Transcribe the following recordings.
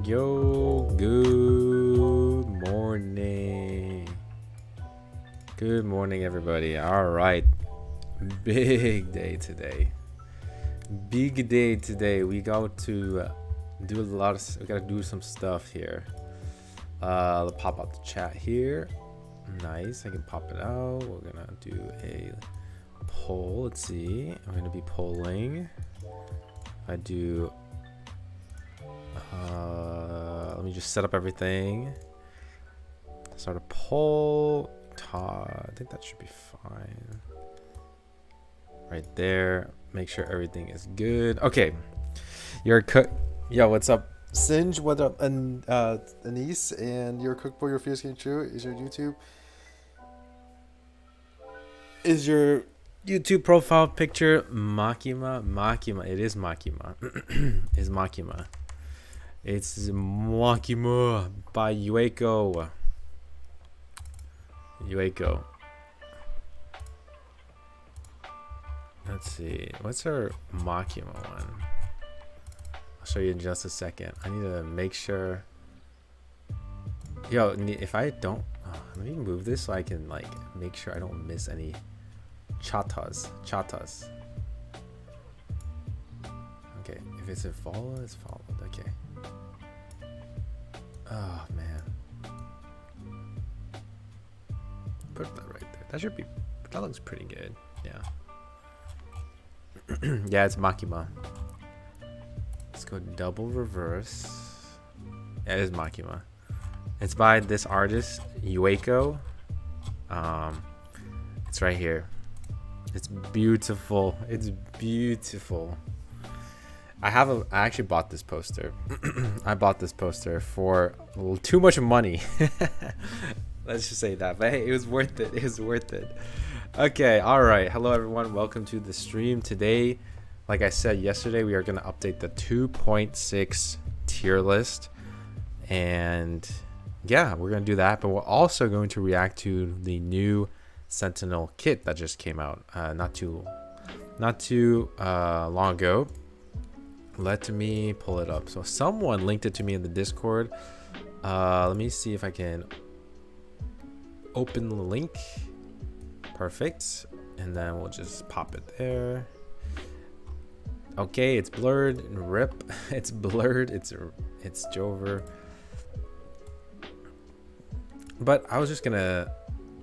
Yo, good morning. Good morning, everybody. All right, big day today. Big day today. We got to do a lot of. We gotta do some stuff here. Let's pop out the chat here. Nice. I can pop it out. We're gonna do a poll. Let's see. I'm gonna be polling. I do. Let me just set up everything. Start a poll. I think that should be fine. Right there. Make sure everything is good. Okay. Your cook. Yo, what's up? Singe, what up? And Anise, and your cook for your fears came true. Is your YouTube? Is your YouTube profile picture Makima? Makima. It is Makima. Is Makima. It's Makima by Yueko. Let's see. What's her Makima one? I'll show you in just a second. I need to make sure. Yo, if I don't, let me move this so I can like make sure I don't miss any chatas. Okay, if it's a follow, it's followed. Okay. Oh man. Put that right there. That should be. That looks pretty good. Yeah. Yeah, it's Makima. Let's go double reverse. Yeah, it is Makima. It's by this artist, Yueko. It's right here. It's beautiful. It's beautiful. I actually bought this poster. I bought this poster for a little too much money. Let's just say that. But hey, it was worth it. It was worth it. Okay, all right. Hello, everyone. Welcome to the stream. Today, like I said yesterday, we are going to update the 2.6 tier list. And yeah, we're going to do that. But we're also going to react to the new Sentinel kit that just came out not too long ago. Let me pull it up. So someone linked it to me in the Discord. Let me see if I can open the link. Perfect. And then we'll just pop it there. Okay, it's blurred. Rip. It's blurred. It's Jover. But I was just gonna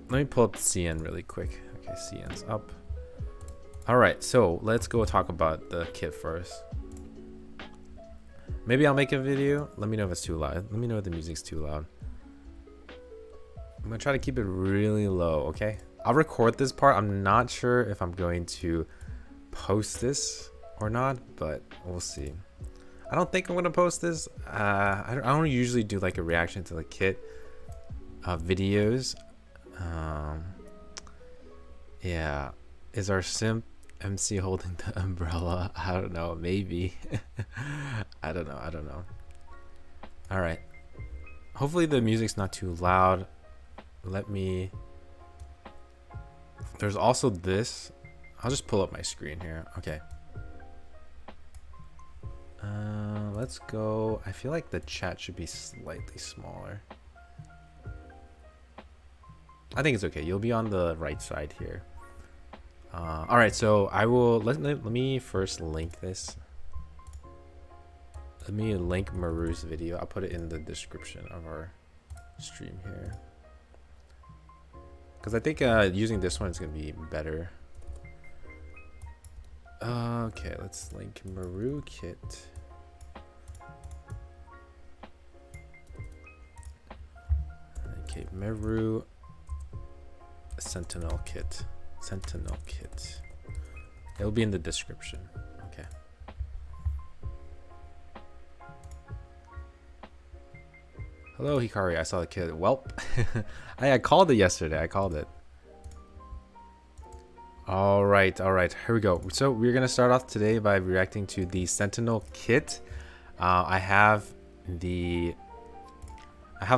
let me pull up the CN really quick. Okay, CN's up. All right, so let's go talk about the kit first. Maybe I'll make a video. Let me know if it's too loud. Let me know if the music's too loud. I'm gonna try to keep it really low, okay? I'll record this part. I'm not sure if I'm going to post this or not, but we'll see. I don't think I'm gonna post this. I don't usually do like a reaction to the kit videos. Yeah, is our simp MC holding the umbrella? I don't know, maybe. I don't know. All right, hopefully the music's not too loud. There's also this. I'll just pull up my screen here. Okay, let's go. I feel like the chat should be slightly smaller. I think it's okay. You'll be on the right side here. All right, so I will let me first link this. Let me link Maru's video. I'll put it in the description of our stream here, because I think using this one is gonna be better. Okay, let's link Maru kit. Okay, Maru Sentinel kit. It'll be in the description. Okay. Hello, Hikari. I saw the kit. Welp. I called it yesterday. I called it. All right. Here we go. So we're gonna start off today by reacting to the Sentinel kit. I have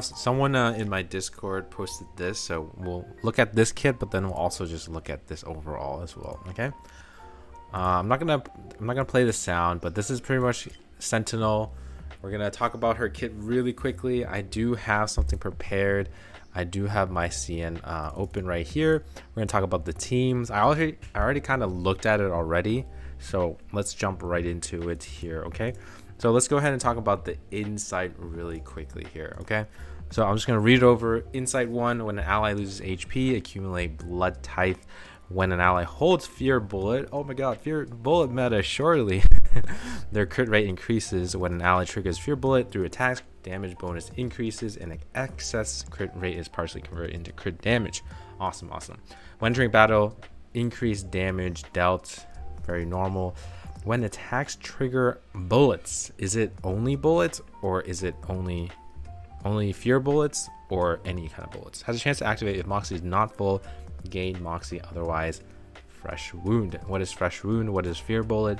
someone in my Discord posted this, so we'll look at this kit, but then we'll also just look at this overall as well. Okay. I'm not gonna play the sound, but this is pretty much Sentinel. We're gonna talk about her kit really quickly. I do have something prepared. I do have my CN open right here. We're gonna talk about the teams. I already kind of looked at it already, so let's jump right into it here. Okay. So let's go ahead and talk about the insight really quickly here, okay? So I'm just going to read it over. Insight 1, when an ally loses HP, accumulate blood tithe. When an ally holds Fear Bullet, oh my god, Fear Bullet meta, surely. Their crit rate increases. When an ally triggers Fear Bullet through attacks, damage bonus increases, and excess crit rate is partially converted into crit damage. Awesome. When entering battle, increased damage dealt, very normal. When attacks trigger bullets, is it only bullets, or is it only fear bullets, or any kind of bullets? Has a chance to activate if Moxie is not full. Gain Moxie otherwise. Fresh wound. What is fresh wound? What is fear bullet?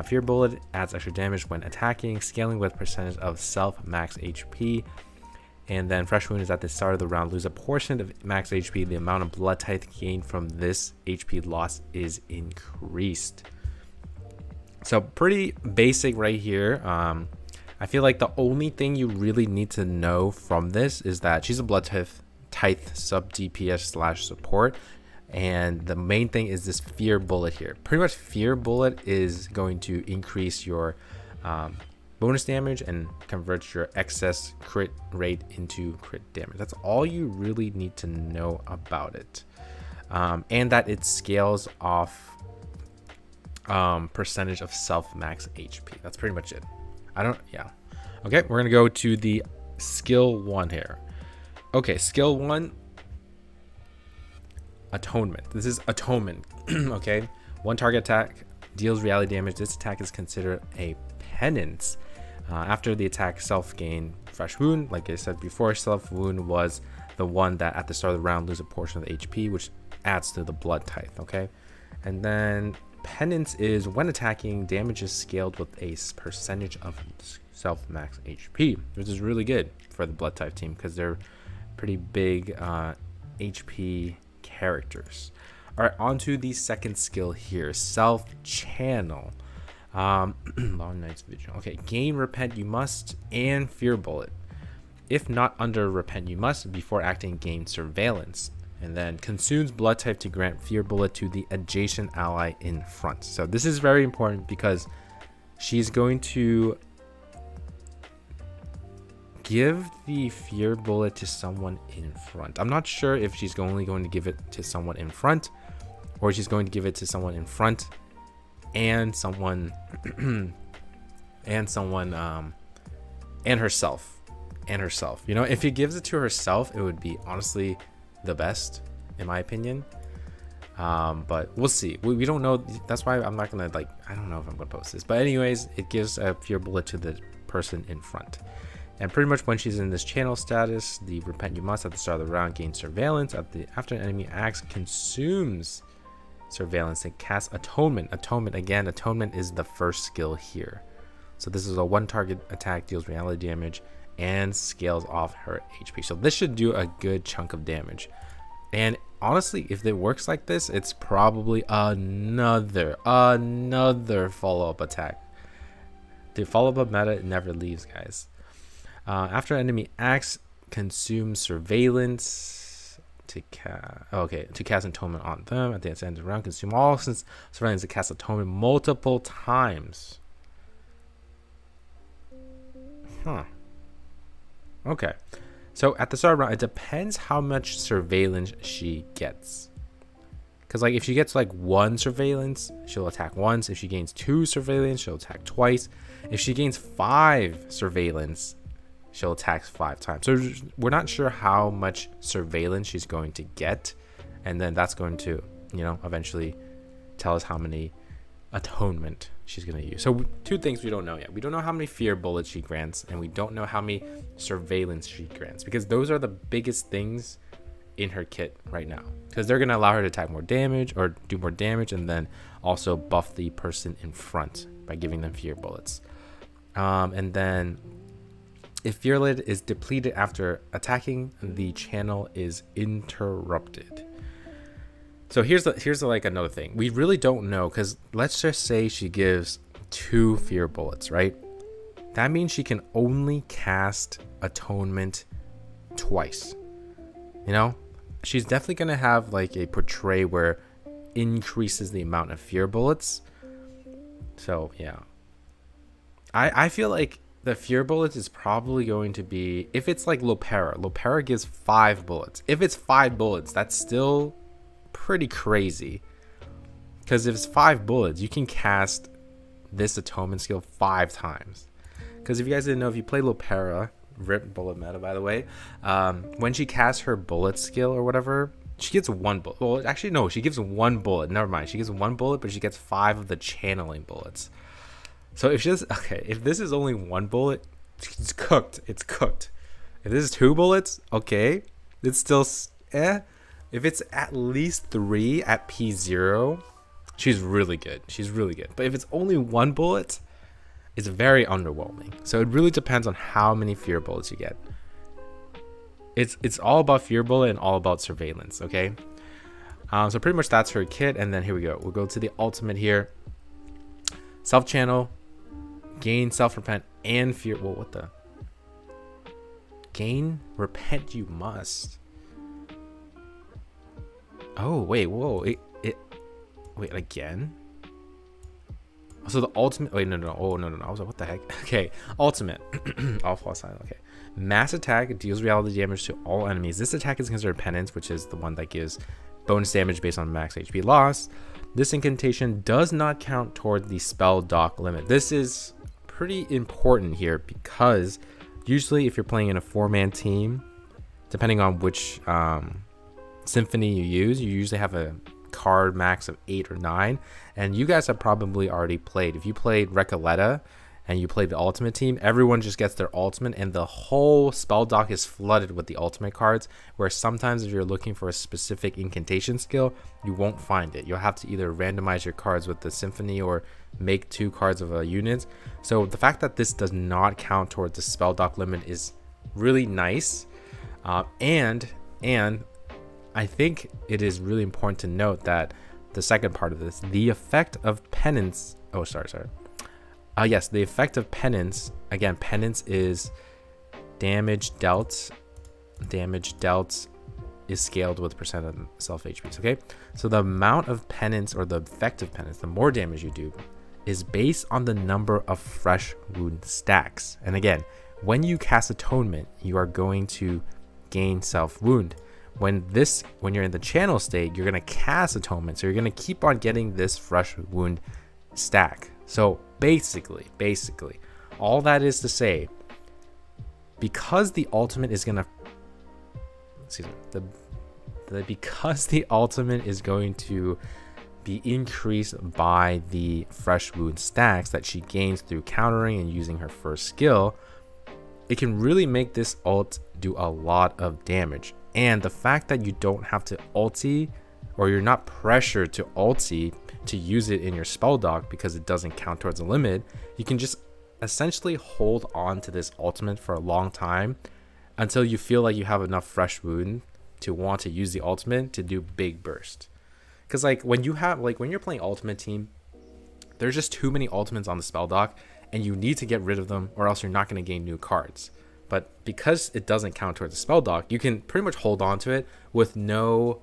Fear bullet adds extra damage when attacking, scaling with percentage of self max HP. And then fresh wound is at the start of the round. Lose a portion of max HP. The amount of blood tithe gained from this HP loss is increased. So pretty basic right here. I feel like the only thing you really need to know from this is that she's a blood tithe sub DPS / support, and the main thing is this fear bullet here. Pretty much fear bullet is going to increase your bonus damage and convert your excess crit rate into crit damage. That's all you really need to know about it, and that it scales off percentage of self max HP. That's pretty much it. Okay, we're gonna go to the skill 1 here. Okay, skill 1, atonement. This is atonement. Okay, one target attack deals reality damage. This attack is considered a penance. After the attack, self gain fresh wound. Like I said before, self wound was the one that at the start of the round lose a portion of the HP, which adds to the blood tithe. Okay, and then penance is when attacking, damage is scaled with a percentage of self max HP, which is really good for the blood type team because they're pretty big HP characters. All right, on to the second skill here, self channel. Long Night's Vigil. Okay, gain repent you must and fear bullet. If not under repent you must, before acting gain surveillance. And then consumes blood type to grant fear bullet to the adjacent ally in front. So this is very important because she's going to give the fear bullet to someone in front. I'm not sure if she's only going to give it to someone in front, or she's going to give it to someone in front and someone and herself. You know, if he gives it to herself, it would be honestly the best in my opinion. But we'll see. We don't know. That's why I'm not gonna like, I don't know if I'm gonna post this, but anyways, it gives a fear bullet to the person in front. And pretty much when she's in this channel status, the repent you must at the start of the round gain surveillance after an enemy acts consumes surveillance and casts atonement. Atonement is the first skill here. So this is a one target attack, deals reality damage and scales off her HP. So this should do a good chunk of damage. And honestly, if it works like this, it's probably another follow-up attack. The follow-up meta never leaves, guys. After enemy acts, consume surveillance to cast atonement on them. At the end of the round, consume all since surveillance to cast atonement multiple times. Okay. So at the start of the round, it depends how much surveillance she gets. Because like if she gets like 1 surveillance, she'll attack once. If she gains 2 surveillance, she'll attack twice. If she gains 5 surveillance, she'll attack 5 times. So we're not sure how much surveillance she's going to get. And then that's going to, eventually tell us how many atonement she's going to use. So 2 things we don't know yet. We don't know how many fear bullets she grants, and we don't know how many surveillance she grants, because those are the biggest things in her kit right now, because they're going to allow her to attack more damage or do more damage, and then also buff the person in front by giving them fear bullets. And then if fear lid is depleted after attacking, the channel is interrupted. So here's like another thing. We really don't know, because let's just say she gives 2 fear bullets, right? That means she can only cast atonement twice. She's definitely going to have like a portray where increases the amount of fear bullets. So yeah, I feel like the fear bullets is probably going to be, if it's like Lopera gives 5 bullets. If it's 5 bullets, that's still pretty crazy, because if it's 5 bullets, you can cast this atonement skill 5 times. Because if you guys didn't know, if you play Lopera, rip bullet meta by the way, when she casts her bullet skill or whatever, she gets 1 bullet. Well, actually no, she gives 1 bullet. Never mind, she gives 1 bullet, but she gets 5 of the channeling bullets. So if this is only 1 bullet, it's cooked. If this is 2 bullets, okay, it's still If it's at least 3 at P0, she's really good. But if it's only 1 bullet, it's very underwhelming. So it really depends on how many fear bullets you get. It's all about fear bullet and all about surveillance, okay? So pretty much that's her kit. And then here we go. We'll go to the ultimate here. Self-channel, gain self-repent and fear. Well, what the? Gain repent you must. Oh, wait, whoa. Wait, again? So the ultimate, wait, no. Oh, no. I was like, what the heck? Okay, ultimate. All false silent, okay. Mass attack deals reality damage to all enemies. This attack is considered penance, which is the one that gives bonus damage based on max HP loss. This incantation does not count toward the spell dock limit. This is pretty important here, because usually if you're playing in a 4-man team, depending on which symphony you usually have a card max of 8 or 9, and you guys have probably already played. If you played Recoleta and you played the ultimate team, everyone just gets their ultimate and the whole spell dock is flooded with the ultimate cards, where sometimes if you're looking for a specific incantation skill, you won't find it. You'll have to either randomize your cards with the symphony or make 2 cards of a unit. So the fact that this does not count towards the spell dock limit is really nice. And I think it is really important to note that the second part of this, the effect of penance. Oh, sorry. Yes, the effect of penance. Again, penance is damage dealt. Damage dealt is scaled with percent of self HPs. Okay, so the amount of penance, or the effect of penance, the more damage you do, is based on the number of fresh wound stacks. And again, when you cast atonement, you are going to gain self wound. When you're in the channel state, you're going to cast atonement, so you're going to keep on getting this fresh wound stack. So basically all that is to say, because the ultimate is going to because the ultimate is going to be increased by the fresh wound stacks that she gains through countering and using her first skill, it can really make this ult do a lot of damage. And the fact that you don't have to ulti, or you're not pressured to ulti to use it in your spell dock because it doesn't count towards a limit, you can just essentially hold on to this ultimate for a long time until you feel like you have enough fresh wound to want to use the ultimate to do big burst. Because like when you're playing ultimate team, there's just too many ultimates on the spell dock and you need to get rid of them or else you're not going to gain new cards. But because it doesn't count towards the spell dock, you can pretty much hold on to it with no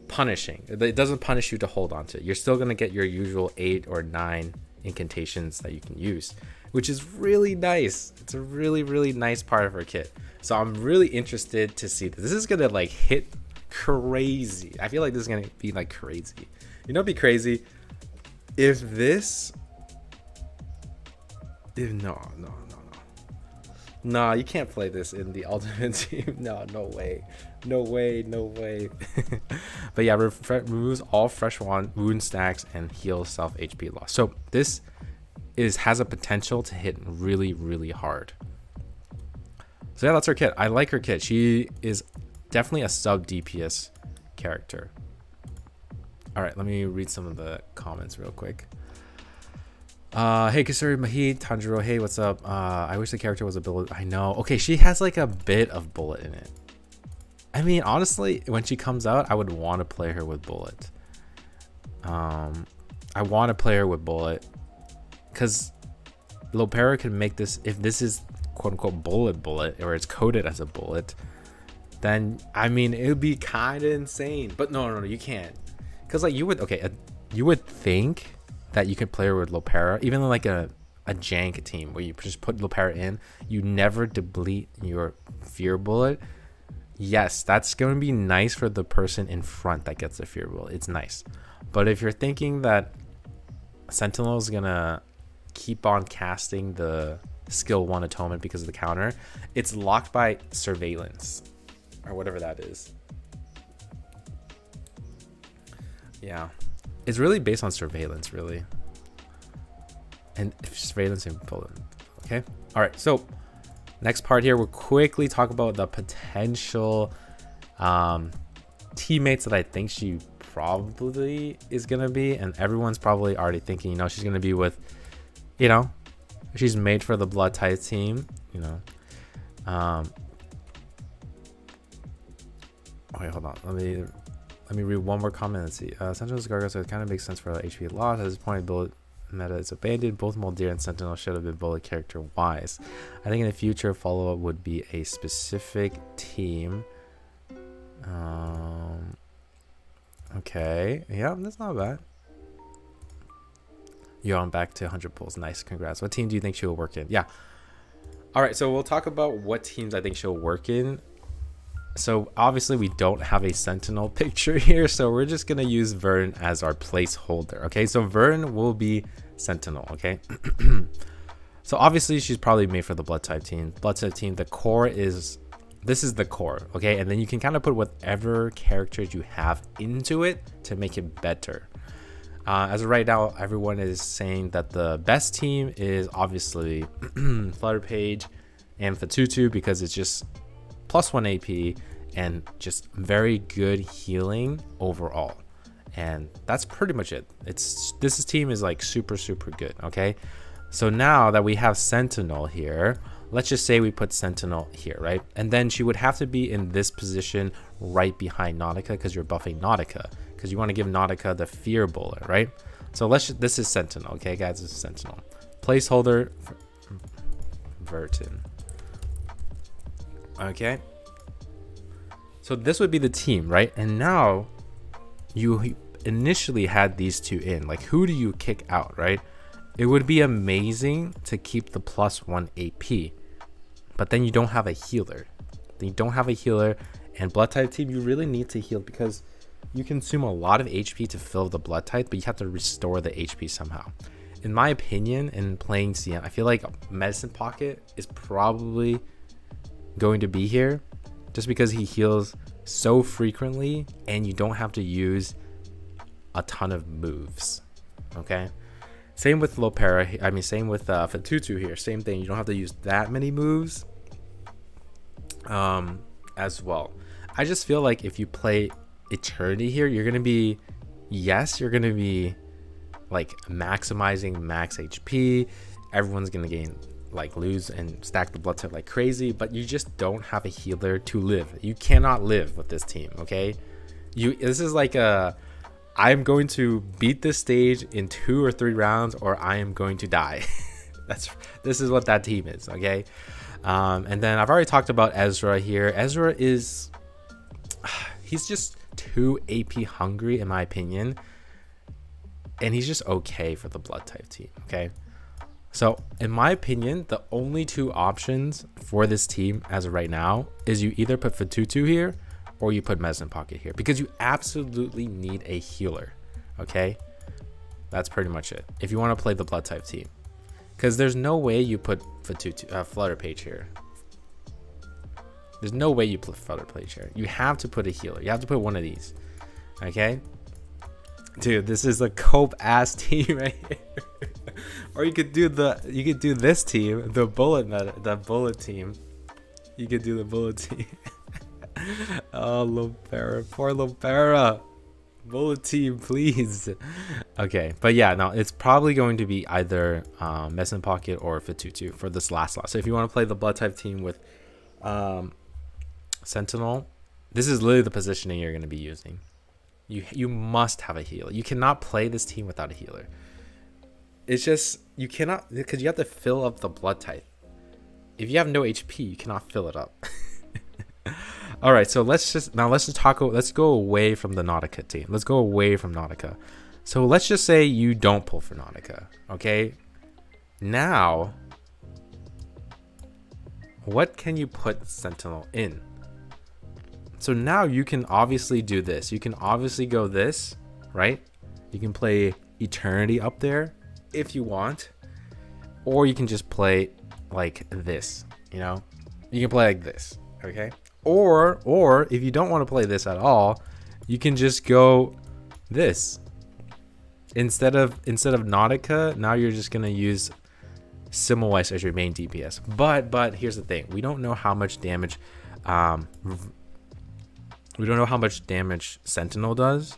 punishing. It doesn't punish you to hold on to it. You're still going to get your usual 8 or 9 incantations that you can use, which is really nice. It's a really, really nice part of her kit. So I'm really interested to see this. This is going to like hit crazy. I feel like this is going to be like crazy. You know, it'd be crazy if no, you can't play this in the ultimate team. No way. But yeah, removes all fresh wound stacks and heals self HP loss. So this has a potential to hit really, really hard. So yeah, that's her kit. I like her kit. She is definitely a sub DPS character. All right, let me read some of the comments real quick. Hey Kasuri, Mahid, Tanjiro, hey, what's up? I wish the character was a bullet. I know. Okay, she has like a bit of bullet in it. I mean, honestly, when she comes out, I would want to play her with bullet. I want to play her with bullet because Lopera can make this, if this is quote unquote bullet or it's coded as a bullet, then I mean it would be kind of insane. But no, you can't, because like you would think that you could play her with Lopera, even like a jank team where you just put Lopera in, you never deplete your fear bullet. Yes, that's going to be nice for the person in front that gets the fear bullet. It's nice. But if you're thinking that Sentinel is going to keep on casting the skill 1 atonement because of the counter, it's locked by surveillance or whatever that is. Yeah, it's really based on surveillance, really. And surveillance and Poland. Okay. All right. So next part here, we'll quickly talk about the potential teammates that I think she probably is gonna be, and everyone's probably already thinking, she's gonna be with, she's made for the Blood Tithe team, wait, hold on, let me read one more comment and see. Sentinel's Gargoyle, so it kind of makes sense for the HP loss. At this point, bullet meta is abandoned. Both Moldir and Sentinel should have been bullet character wise. I think in the future, follow-up would be a specific team. Okay, yeah, that's not bad. Yo, I'm back to 100 pulls. Nice, congrats. What team do you think she'll work in? Yeah. All right, so we'll talk about what teams I think she'll work in. So obviously we don't have a Sentinel picture here, so we're just gonna use Vern as our placeholder. Okay, so Vern will be Sentinel. Okay. So obviously she's probably made for the Blood Type team. Blood Type team, the core is, this is the core. Okay, and then you can kind of put whatever characters you have into it to make it better. As of right now, everyone is saying that the best team is obviously Flutter Page and Fatutu, because it's just +1 AP and just very good healing overall. And that's pretty much it. This team is like super good. Okay, so now that we have Sentinel here, let's just say we put Sentinel here, right? And then she would have to be in this position right behind Nautica, because you're buffing Nautica, because you want to give Nautica the fear bullet, right? So this is Sentinel. Okay guys, this is Sentinel. Placeholder Vertin. Okay, so this would be the team, right? And now you initially had these two in, like who do you kick out, right? It would be amazing to keep the +1 AP, but then you don't have a healer. And Blood Type team, you really need to heal, because you consume a lot of HP to fill the Blood Type, but you have to restore the HP somehow. In my opinion, in playing CM, I feel like Medicine Pocket is probably going to be here, just because he heals so frequently, and you don't have to use a ton of moves. Okay, same with Lopera. I mean, same with Fatutu here. Same thing. You don't have to use that many moves as well. I just feel like if you play Eternity here, you're gonna be like maximizing max HP. Everyone's gonna gain, like, lose and stack the blood type like crazy, but you just don't have a healer to live. You cannot live with this team. Okay, this is like I'm going to beat this stage in 2 or 3 rounds, or I am going to die. This is what that team is. Okay, and then I've already talked about Ezra here. Ezra is he's just too AP hungry in my opinion, and he's just okay for the blood type team. Okay, so in my opinion, the only 2 options for this team as of right now is you either put Fatutu here or you put Medicine Pocket here, because you absolutely need a healer. Okay, that's pretty much it if you want to play the blood type team, because there's no way you put Fatutu Flutter Page here. There's no way you put Flutter Page here. You have to put a healer. You have to put one of these. Okay, dude, this is a cope ass team right here. Or you could do this team, the bullet team. You could do the bullet team. Oh, Lopera, poor Lopera. Bullet team, please. Okay, but yeah, no, it's probably going to be either Medicine Pocket or Fatutu for this last slot. So if you want to play the blood type team with Sentinel, this is literally the positioning you're going to be using. You must have a healer. You cannot play this team without a healer. It's just, you cannot, because you have to fill up the blood type. If you have no HP, you cannot fill it up. All right, so let's go away from the Nautica team. Let's go away from Nautica. So let's just say you don't pull for Nautica. Okay, now what can you put Sentinel in? So now you can obviously do this. You can obviously go this, right? You can play Eternity up there if you want, or you can just play like this. You know, you can play like this. Okay. Or if you don't want to play this at all, you can just go this. Instead of Nautica, now you're just gonna use Semmelweis as your main DPS. But here's the thing: we don't know how much damage, Sentinel does.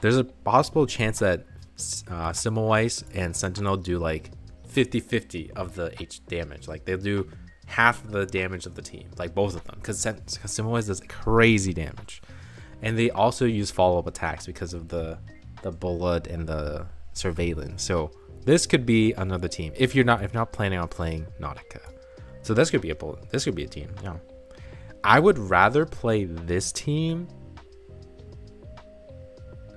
There's a possible chance that Semmelweis and Sentinel do like 50-50 of the damage. Like they'll do half the damage of the team, like both of them, because Semmelweis does crazy damage, and they also use follow-up attacks because of the bullet and the surveillance. So this could be another team if you're not planning on playing Nautica. So this could be a team. Yeah, I would rather play this team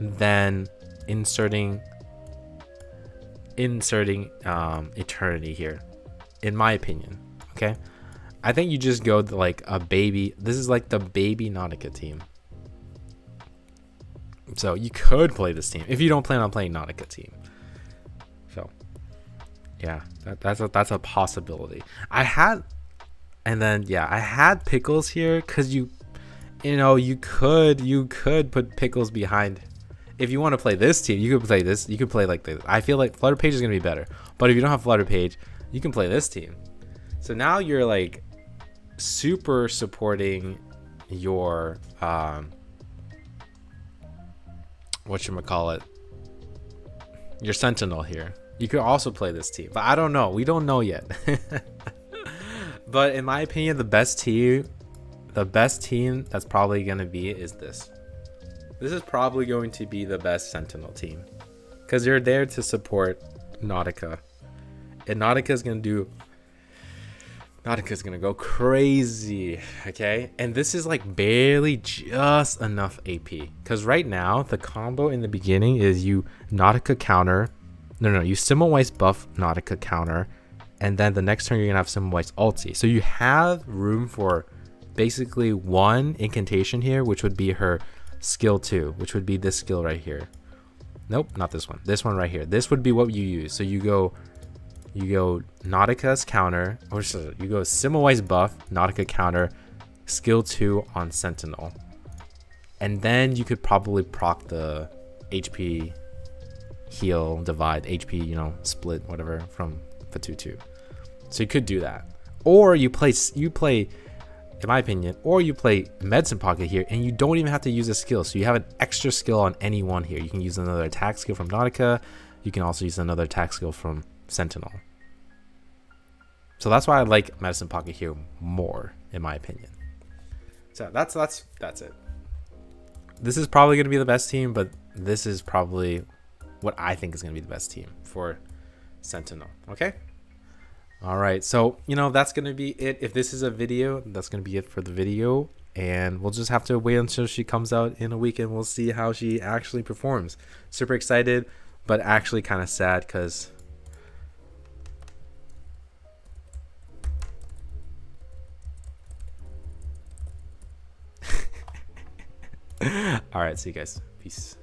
than inserting Eternity here, in my opinion. Okay, I think you just go like a baby. This is like the baby Nautica team. So you could play this team if you don't plan on playing Nautica team. So yeah, that's a possibility. I had Pickles here because you could put Pickles behind. If you want to play this team, you could play this. You could play like this. I feel like Flutter Page is gonna be better, but if you don't have Flutter Page, you can play this team. So now you're like super supporting your your Sentinel here. You could also play this team, but I don't know. We don't know yet. But in my opinion, the best team that's probably gonna be is this. This is probably going to be the best Sentinel team, because you're there to support Nautica, and Nautica's gonna go crazy. Okay, and this is like barely just enough AP, because right now the combo in the beginning is you Nautica counter, you Semmelweis buff Nautica counter, and then the next turn you're gonna have Semmelweis ulti. So you have room for basically one incantation here, which would be her skill 2, which would be this skill right here. Nope, not this one. This one right here. This would be what you use. So you go Nautica's counter, or so you go Semmelweis buff, Nautica counter, skill 2 on Sentinel, and then you could probably proc the HP heal divide, HP, you know, split, whatever, from Fatu2. So you could do that, or you play, in my opinion, or you play Medicine Pocket here, and you don't even have to use a skill. So you have an extra skill on any one here. You can use another attack skill from Nautica. You can also use another attack skill from Sentinel. So that's why I like Medicine Pocket here more, in my opinion. So that's it. This is probably going to be the best team, but this is probably what I think is going to be the best team for Sentinel. Okay. All right, so you know, that's gonna be it. If this is a video, that's gonna be it for the video, and we'll just have to wait until she comes out in a week and we'll see how she actually performs. Super excited, but actually kind of sad because all right, see you guys, peace.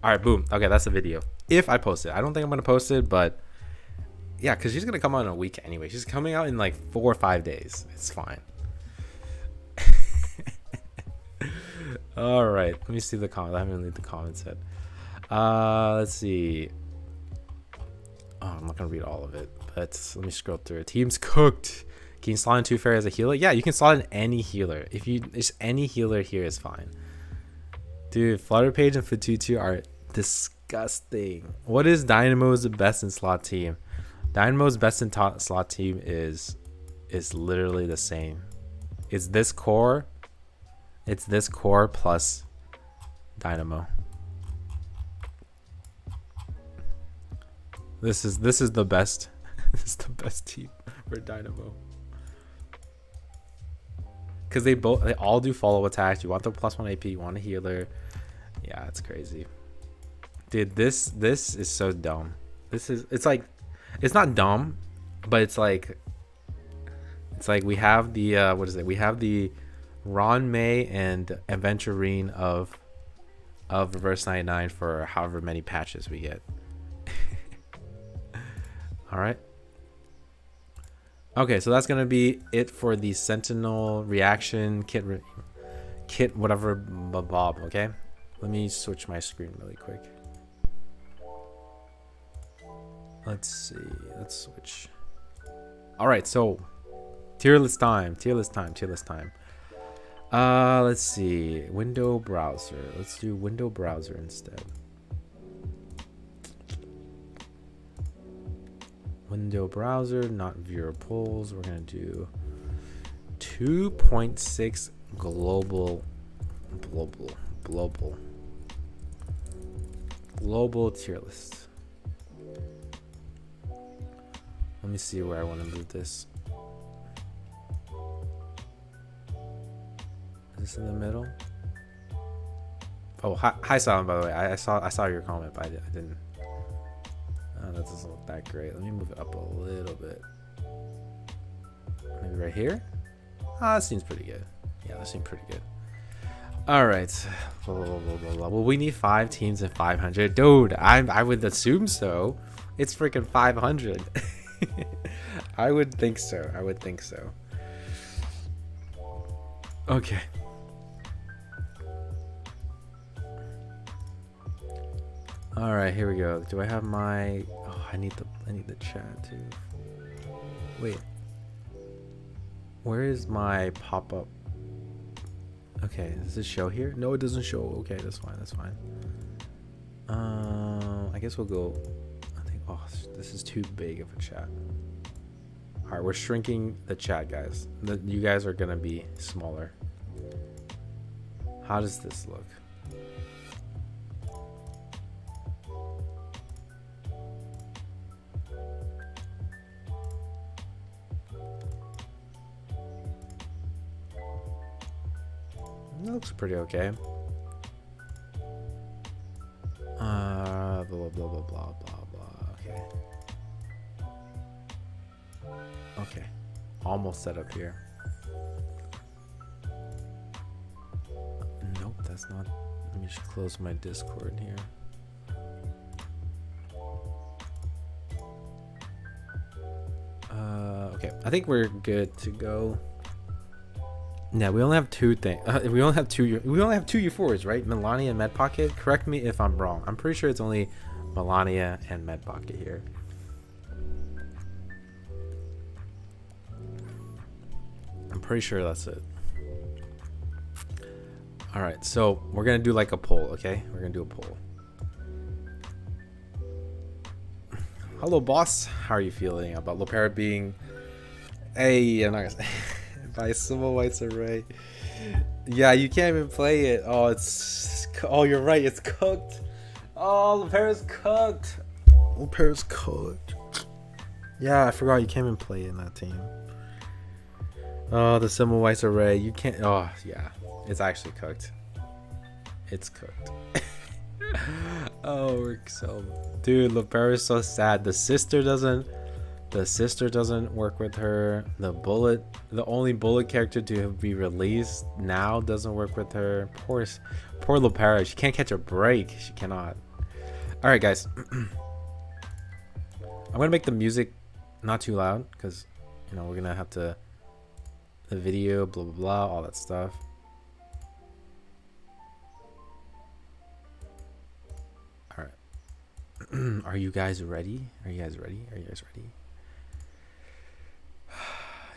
All right, boom. Okay, that's the video. If I post it, I don't think I'm gonna post it, but yeah, because she's gonna come out in a week anyway. She's coming out in like 4 or 5 days. It's fine. All right, let me see the comments. I haven't read the comments yet. Let's see. Oh, I'm not gonna read all of it, but let me scroll through it. Team's cooked. Can you slot in 2 fairy as a healer? Yeah, you can slot in any healer. If you, just any healer here is fine. Dude, Flutter Page and Fatu2 are disgusting. What is Dynamo's best in slot team? Dynamo's best in slot team is literally the same. It's this core plus Dynamo. This is the best. This is the best team for Dynamo. Because they all do follow attacks. You want the +1 AP, you want a healer. Yeah, it's crazy. Dude, this is so dumb. It's like, it's not dumb, but it's like we have the what is it? We have the Ron May and Aventurine of Reverse 99 for however many patches we get. All right. Okay, so that's gonna be it for the Sentinel reaction kit whatever bob. Okay, let me switch my screen really quick. Let's see. Let's switch. All right, so tier list time. Let's see. Window browser. Let's do window browser instead. Window browser, not viewer polls. We're gonna do 2.6 global tier list. Let me see where I want to move this. Is this in the middle? Oh, hi Silent, by the way. I saw your comment, but I didn't. Oh, that doesn't look that great. Let me move it up a little bit. Maybe right here? Ah, that seems pretty good. Yeah, that seems pretty good. All right. Well, we need 5 teams and 500. Dude, I would assume so. It's freaking 500. I would think so. Okay. All right, here we go. Do I have my? Oh, I need the chat too. Wait. Where is my pop-up? Okay, does it show here? No, it doesn't show. Okay, that's fine. I guess we'll go. I think. Oh, this is too big of a chat. All right, we're shrinking the chat, guys. You guys are gonna be smaller. How does this look? That looks pretty okay. Blah. Okay. Okay. Almost set up here. Nope, that's not. Let me just close my Discord here. Okay, I think we're good to go. Yeah, we only have two things. We only have two. We only have two euphorias, right? Melania and Med Pocket. Correct me if I'm wrong. I'm pretty sure it's only Melania and Med Pocket here. I'm pretty sure that's it. All right, so we're gonna do like a poll, okay? We're gonna do a poll. Hello, boss. How are you feeling about Lopera being I'm not gonna say by Civil White's Array? Yeah, you can't even play it. Oh, you're right. It's cooked. Oh, Lopera's cooked. Lopera's cooked. Yeah, I forgot you can't even play it in that team. Oh, the Civil White's Array. You can't. Oh, yeah. It's actually cooked. It's cooked. Oh, we're so... Dude, Lopera is so sad. The sister doesn't work with her. The only bullet character to be released now doesn't work with her. Poor Lopera. She can't catch a break. She cannot. All right, guys. I'm gonna make the music not too loud because, you know, we're gonna have to the video, blah blah blah, all that stuff. All right. Are you guys ready? Are you guys ready? Are you guys ready?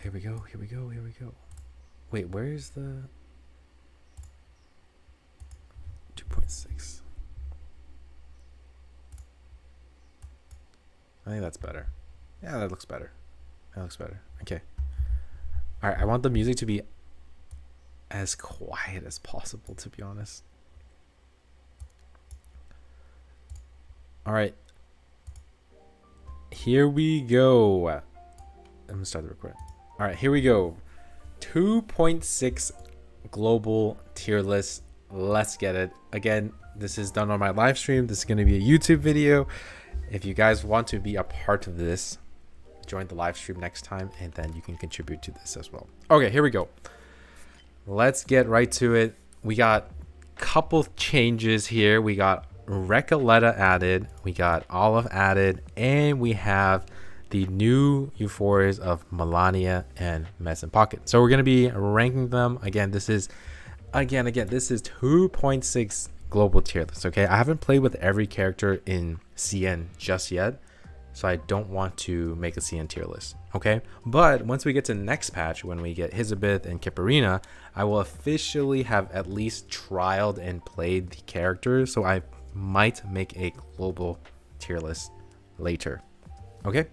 Here we go. Here we go. Here we go. Wait, where's the 2.6? I think that's better. Yeah, that looks better. That looks better. Okay. All right, I want the music to be as quiet as possible, to be honest. All right. Here we go. I'm gonna start the recording. All right, here we go. 2.6 global tier list. Let's get it. Again, this is done on my live stream. This is going to be a YouTube video. If you guys want to be a part of this, join the live stream next time, and then you can contribute to this as well. Okay, here we go. Let's get right to it. We got a couple changes here. We got Recoleta added, we got Olive added, and we have the new euphorias of Melania and Medicine Pocket. So we're going to be ranking them. Again, this is 2.6 global tier list. Okay, I haven't played with every character in CN just yet, so I don't want to make a CN tier list. Okay, but once we get to next patch, when we get Elizabeth and Kiparina, I will officially have at least trialed and played the characters, so I might make a global tier list later. Okay,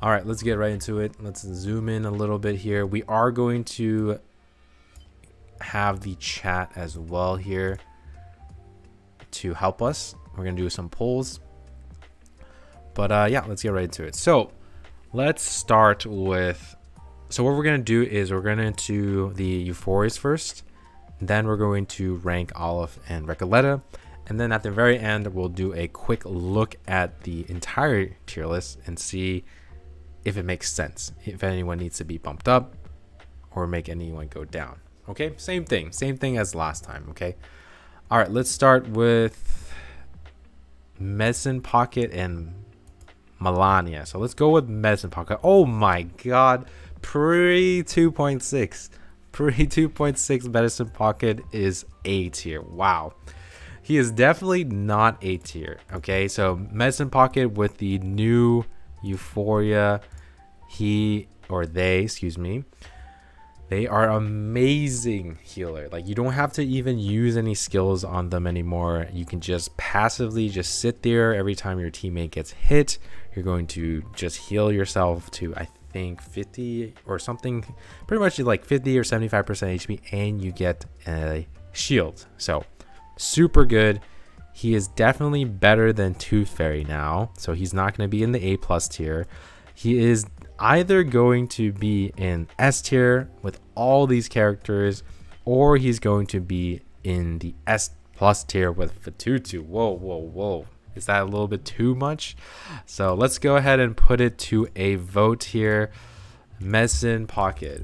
all right, let's get right into it. Let's zoom in a little bit here. We are going to have the chat as well here to help us. We're gonna do some polls, but yeah, let's get right into it. So let's start with, so what we're gonna do is we're gonna do the euphorias first, then we're going to rank Olive and Recoleta, and then at the very end we'll do a quick look at the entire tier list and see if it makes sense, if anyone needs to be bumped up or make anyone go down. Okay, same thing as last time. Okay, all right, let's start with Medicine Pocket and Melania. So let's go with Medicine Pocket. Oh my god, pre 2.6 Medicine Pocket is A tier. Wow, he is definitely not A tier. Okay, so Medicine Pocket with the new euphoria, they are amazing healer. Like, you don't have to even use any skills on them anymore. You can just passively just sit there. Every time your teammate gets hit, you're going to just heal yourself to, I think, 50 or something, pretty much like 50 or 75% HP, and you get a shield. So super good. He is definitely better than Tooth Fairy now, so he's not going to be in the A+ tier. He is either going to be in S tier with all these characters, or he's going to be in the S+ tier with Fatutu. Whoa, is that a little bit too much? So let's go ahead and put it to a vote here. Medicine Pocket.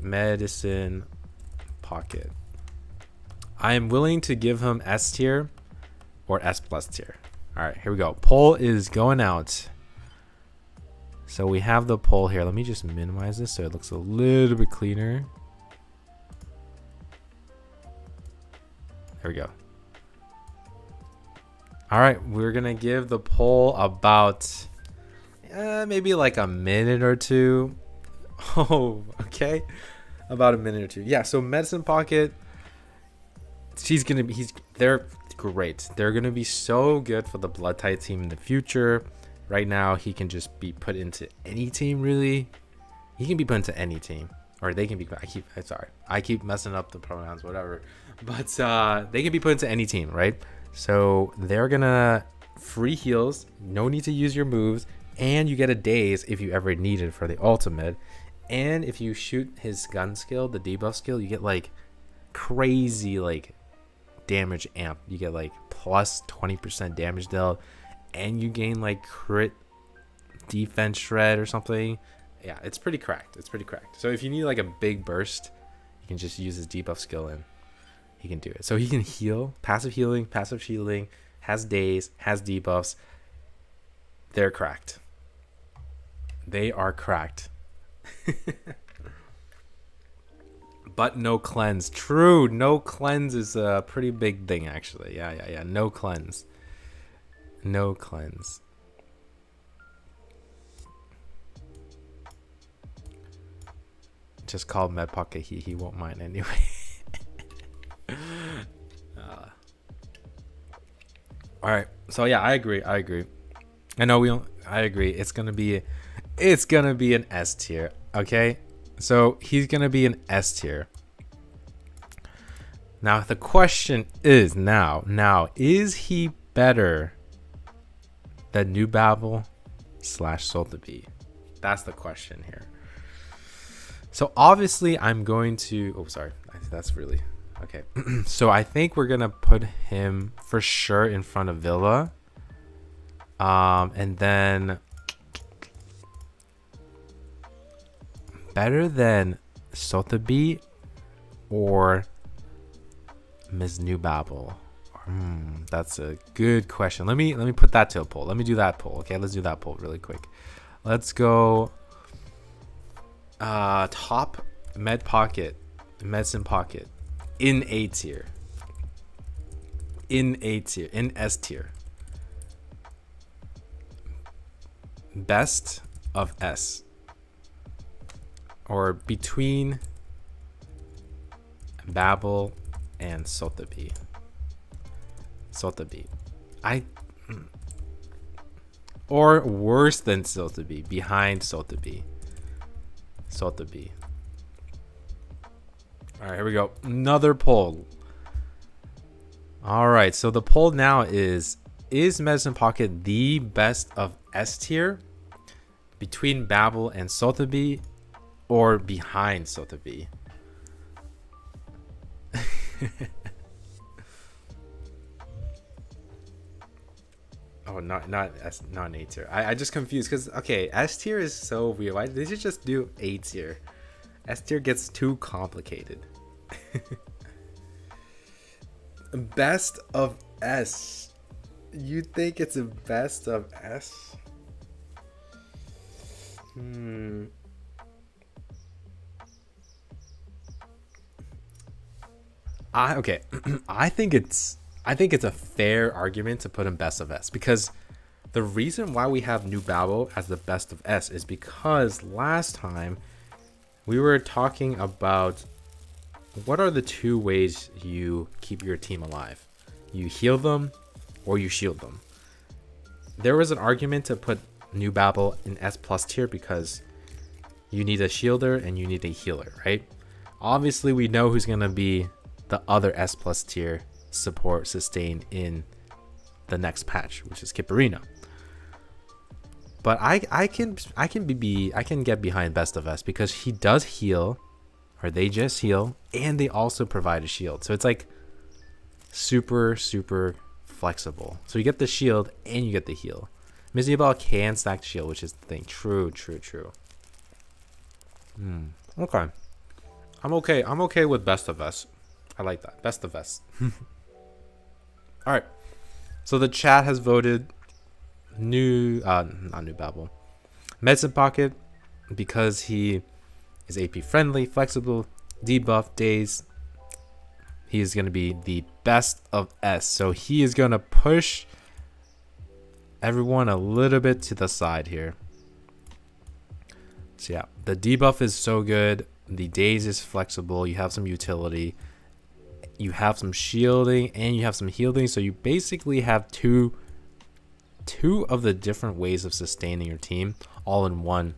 I am willing to give him S tier or S+ tier. All right, here we go. Poll is going out. So we have the poll here. Let me just minimize this so it looks a little bit cleaner. There we go. All right, we're gonna give the poll about maybe like a minute or two. Oh, okay, about a minute or two. Yeah. So Medicine Pocket, they're great. They're gonna be so good for the Blood Tide team in the future. Right now, he can just be put into any team. Really, he can be put into any team, or they can be. I keep messing up the pronouns, whatever. But they can be put into any team, right? So they're gonna free heals, no need to use your moves, and you get a daze if you ever need it for the ultimate. And if you shoot his gun skill, the debuff skill, you get like crazy like damage amp. You get like plus 20% damage dealt, and you gain like crit defense shred or something. Yeah, it's pretty cracked. So if you need like a big burst, you can just use his debuff skill and he can do it. So he can heal, passive healing, passive shielding, has daze, has debuffs. They're cracked. They are cracked. But no cleanse. True, no cleanse is a pretty big thing actually. Yeah. No cleanse. No cleanse. Just call Med Pocket. He won't mind anyway. All right. So yeah, I agree. I know we don't. I agree. It's gonna be an S tier. Okay. So he's gonna be an S tier. Now the question is now is he better than New Babel / Sotheby? That's the question here. So obviously I'm going to. Oh, sorry. That's really. Okay, so I think we're gonna put him for sure in front of Villa, and then better than Sotheby or Ms. New Babel. That's a good question. Let me put that to a poll. Let me do that poll. Okay, let's do that poll really quick. Let's go. Top Medicine Pocket. In A tier. In S tier. Best of S. Or between Babel and Sotheby. Or worse than Sotheby. Behind Sotheby. All right, here we go. Another poll. All right, so the poll now is Medicine Pocket the best of S tier between Babel and Sotheby or behind Sotheby? Oh, not an A tier. I just confused because okay, S tier is so weird. Why did you just do A tier? S tier gets too complicated. Best of S. You think it's a best of S? I think it's a fair argument to put him best of S because the reason why we have New Babel as the best of S is because last time we were talking about what are the two ways you keep your team alive? You heal them or you shield them. There was an argument to put New Babel in S plus tier because you need a shielder and you need a healer, right? Obviously, we know who's going to be the other S plus tier support sustain in the next patch, which is Kipperino. But I can get behind best of S because he does heal, or they just heal, and they also provide a shield. So it's like super flexible. So you get the shield and you get the heal. Mizuba can stack the shield, which is the thing. True. Okay. I'm okay with best of S. I like that. Best of S. All right. So the chat has voted not New Babel. Medicine Pocket because he is AP friendly, flexible, debuff, days. he is going to be the best of S. So he is going to push everyone a little bit to the side here. So yeah, the debuff is so good. The daze is flexible. You have some utility. You have some shielding and you have some healing. So you basically have two of the different ways of sustaining your team all in one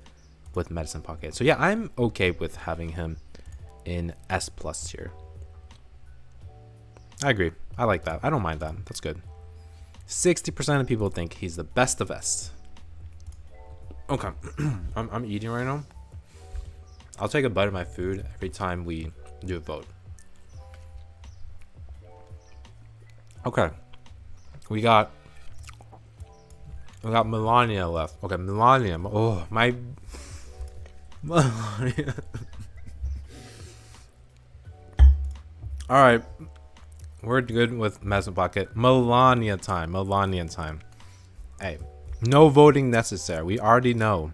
with Medicine Pocket. So yeah, I'm okay with having him in S+ tier. I agree. I like that. I don't mind that. That's good. 60% of people think he's the best of S. Okay. I'm eating right now. I'll take a bite of my food every time we do a vote. Okay. We got Melania left. Okay, Melania. Oh, my Melania. All right. We're good with Medicine Pocket. Melania time. Melania time. Hey, no voting necessary. We already know.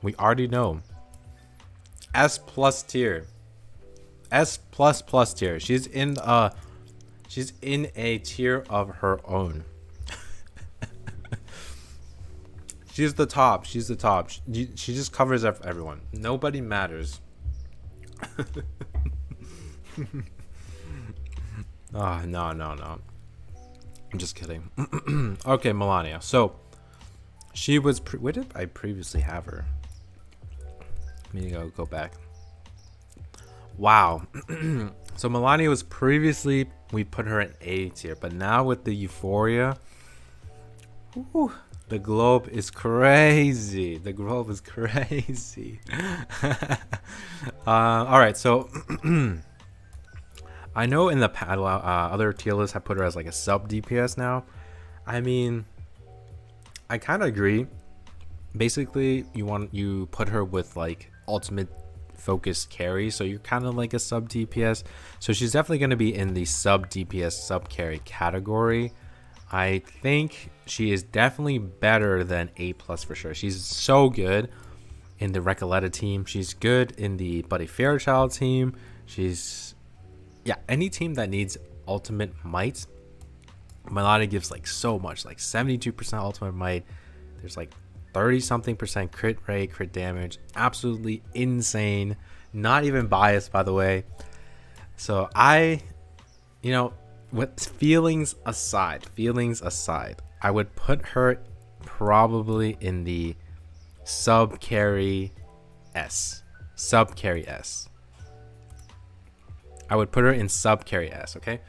We already know. S+ tier. S++ tier. She's in a tier of her own. She's the top. She's the top. She just covers everyone. Nobody matters. Oh, no. I'm just kidding. Okay, Melania. So, she was... where did I previously have her? Let me go back. Wow. So, Melania was previously... we put her in A tier. But now with the Euphoria... whew, the globe is crazy. The globe is crazy. Alright, so... I know in the other tier lists I put her as like a sub DPS now. I mean, I kind of agree. Basically, you put her with like ultimate focus carry, so you're kind of like a sub DPS. So she's definitely going to be in the sub DPS sub carry category. I think she is definitely better than A+ for sure. She's so good in the Recoleta team. She's good in the Buddy Fairchild team. She's... yeah, any team that needs ultimate might, Melania gives like so much, like 72% ultimate might. There's like 30-something% crit rate, crit damage. Absolutely insane. Not even biased, by the way. So with feelings aside, I would put her probably in the sub carry S. Sub carry S. I would put her in sub carry S, okay?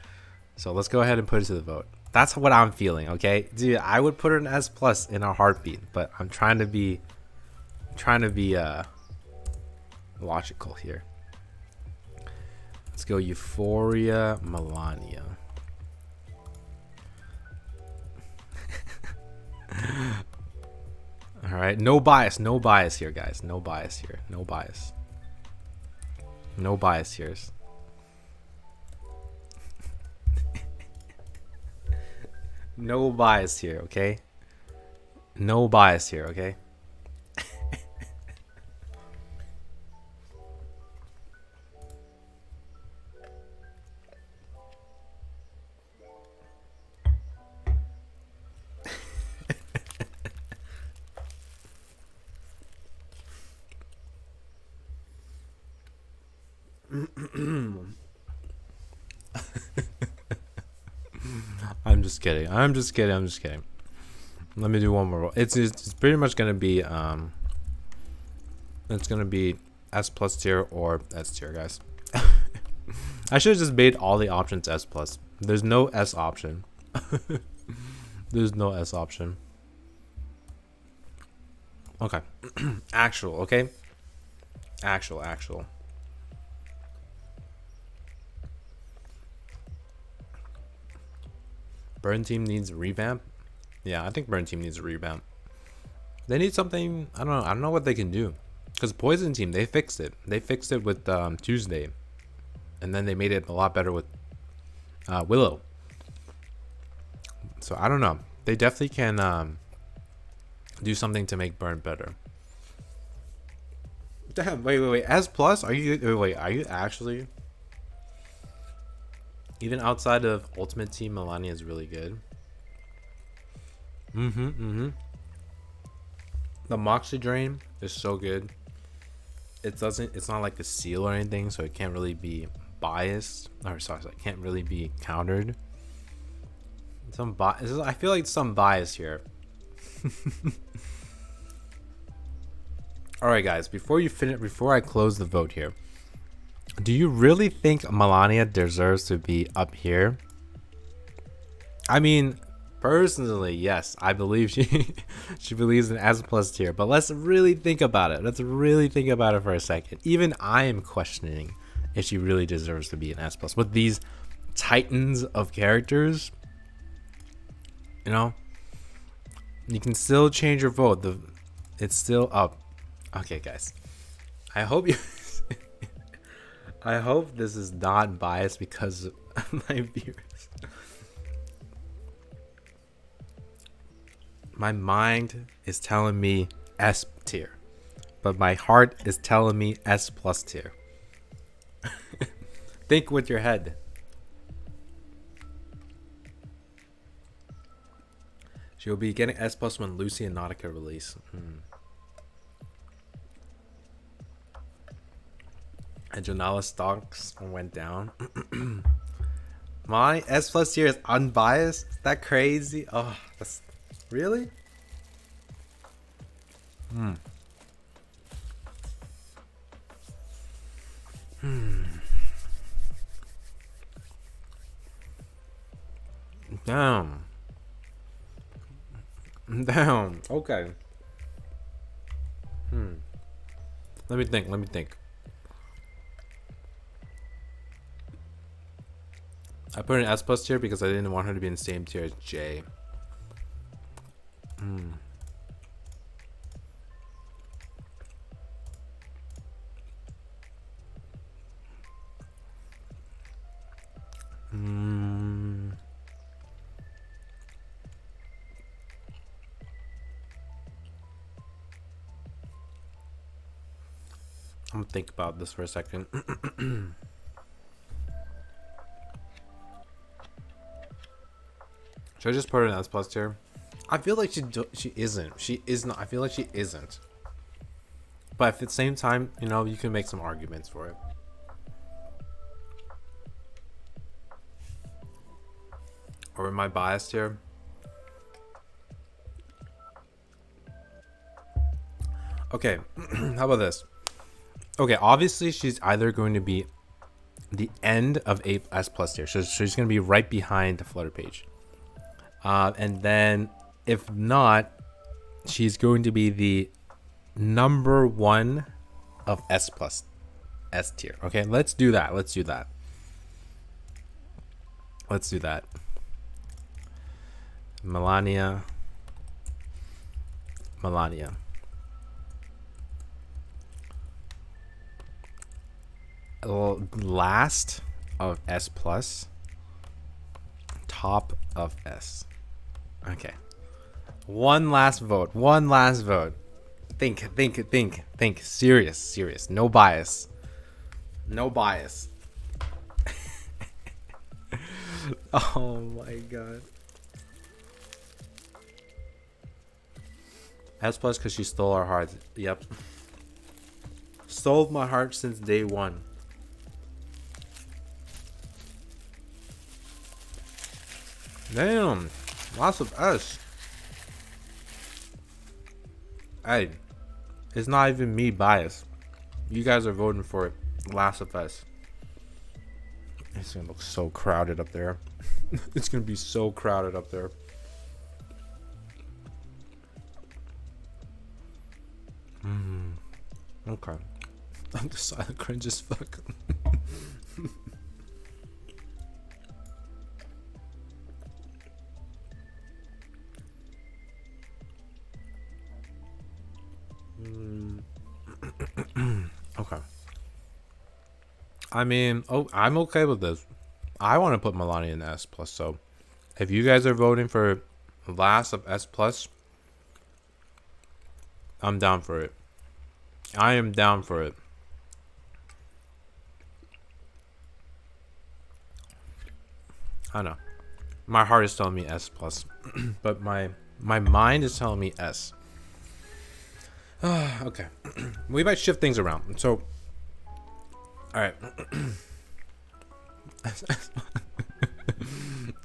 So let's go ahead and put it to the vote. That's what I'm feeling, okay? Dude, I would put her in S+ in a heartbeat, but I'm trying to be logical here. Let's go Euphoria Melania. All right, no bias here, guys. No bias here. No bias here. No bias here, okay? No bias here, okay? I'm just kidding. Let me do one more. It's pretty much gonna be it's gonna be S+ tier or S tier, guys. I should have just made all the options S+. There's no S option. There's no S option. Okay. Actual, okay? Actual. Burn team needs a revamp. Yeah, I think Burn team needs a revamp. They need something. I don't know what they can do. Because Poison team, they fixed it. They fixed it with Tuesday, and then they made it a lot better with Willow. So I don't know. They definitely can do something to make Burn better. Damn! Wait. S+? Are you? Wait. Are you actually? Even outside of Ultimate Team, Melania is really good. The Moxie Drain is so good. It's not like a seal or anything, so it can't really be biased. Or sorry, it can't really be countered. I feel like some bias here. All right, guys. Before I close the vote here, do you really think Melania deserves to be up here? I mean, personally, yes, I believe she believes in S plus tier. But let's really think about it. Let's really think about it for a second. Even I am questioning if she really deserves to be an S plus with these titans of characters. You know, you can still change your vote. It's still up. Okay, guys. I hope you. I hope this is not biased because of my viewers. My mind is telling me S tier, but my heart is telling me S plus tier. Think with your head. She'll be getting S plus when Lucy and Nautica release. And Janala stocks went down. My S plus tier is unbiased. Is that crazy? Oh, that's really? Damn. Okay. Let me think. I put an S plus tier because I didn't want her to be in the same tier as J. I'm gonna think about this for a second. Should I just put her in S plus tier? I feel like she isn't. She is not. I feel like she isn't. But at the same time, you know, you can make some arguments for it. Or am I biased here? Okay, how about this? Okay, obviously she's either going to be the end of A S plus tier. So she's going to be right behind the Flutter page. And then if not, she's going to be the number 1 of S plus S tier. Okay, let's do that. Melania. Last of S plus, top of S. Okay. One last vote. Think. Serious. No bias. Oh my god. S plus because she stole our hearts. Yep. Stole my heart since day one. Damn. Lots of S. Hey. It's not even me biased. You guys are voting for it. Last of Us. It's gonna look so crowded up there. It's gonna be so crowded up there. Okay. I'm just silent cringe as fuck. Okay. I mean, I'm okay with this. I want to put Melania in S plus. So, if you guys are voting for last of S plus, I'm down for it. I am down for it. I don't know. My heart is telling me S plus, but my mind is telling me S. Okay, we might shift things around. So, all right.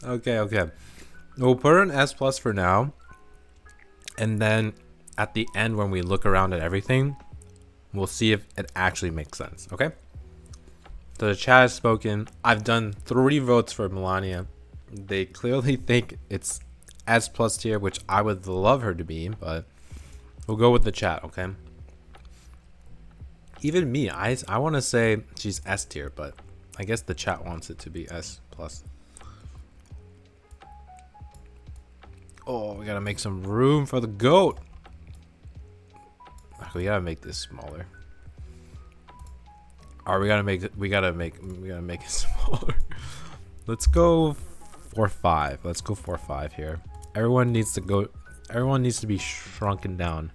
Okay. We'll put her an S plus for now, and then at the end when we look around at everything, we'll see if it actually makes sense. Okay. So the chat has spoken. I've done 3 votes for Melania. They clearly think it's S plus tier, which I would love her to be, but we'll go with the chat, okay? Even me, I want to say she's S tier, but I guess the chat wants it to be S plus. Oh, we gotta make some room for the goat. We gotta make this smaller. Or we gotta make it smaller. Let's go 4-5. Let's go 4-5 here. Everyone needs to be shrunken down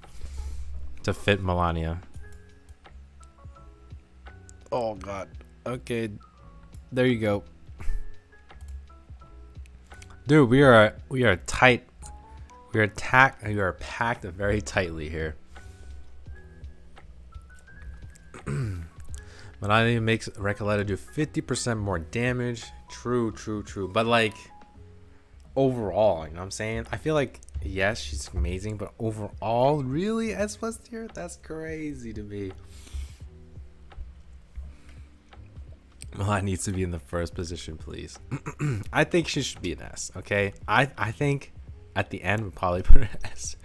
to fit Melania. Oh god. Okay. There you go. Dude, we are tight. We are packed very tightly here. Melania makes Recoleta do 50% more damage. True. But like overall, you know what I'm saying? I feel like yes, she's amazing, but overall, really S plus tier? That's crazy to me. Melania needs to be in the first position, please. I think she should be an S, okay? I think at the end we'll probably put an S.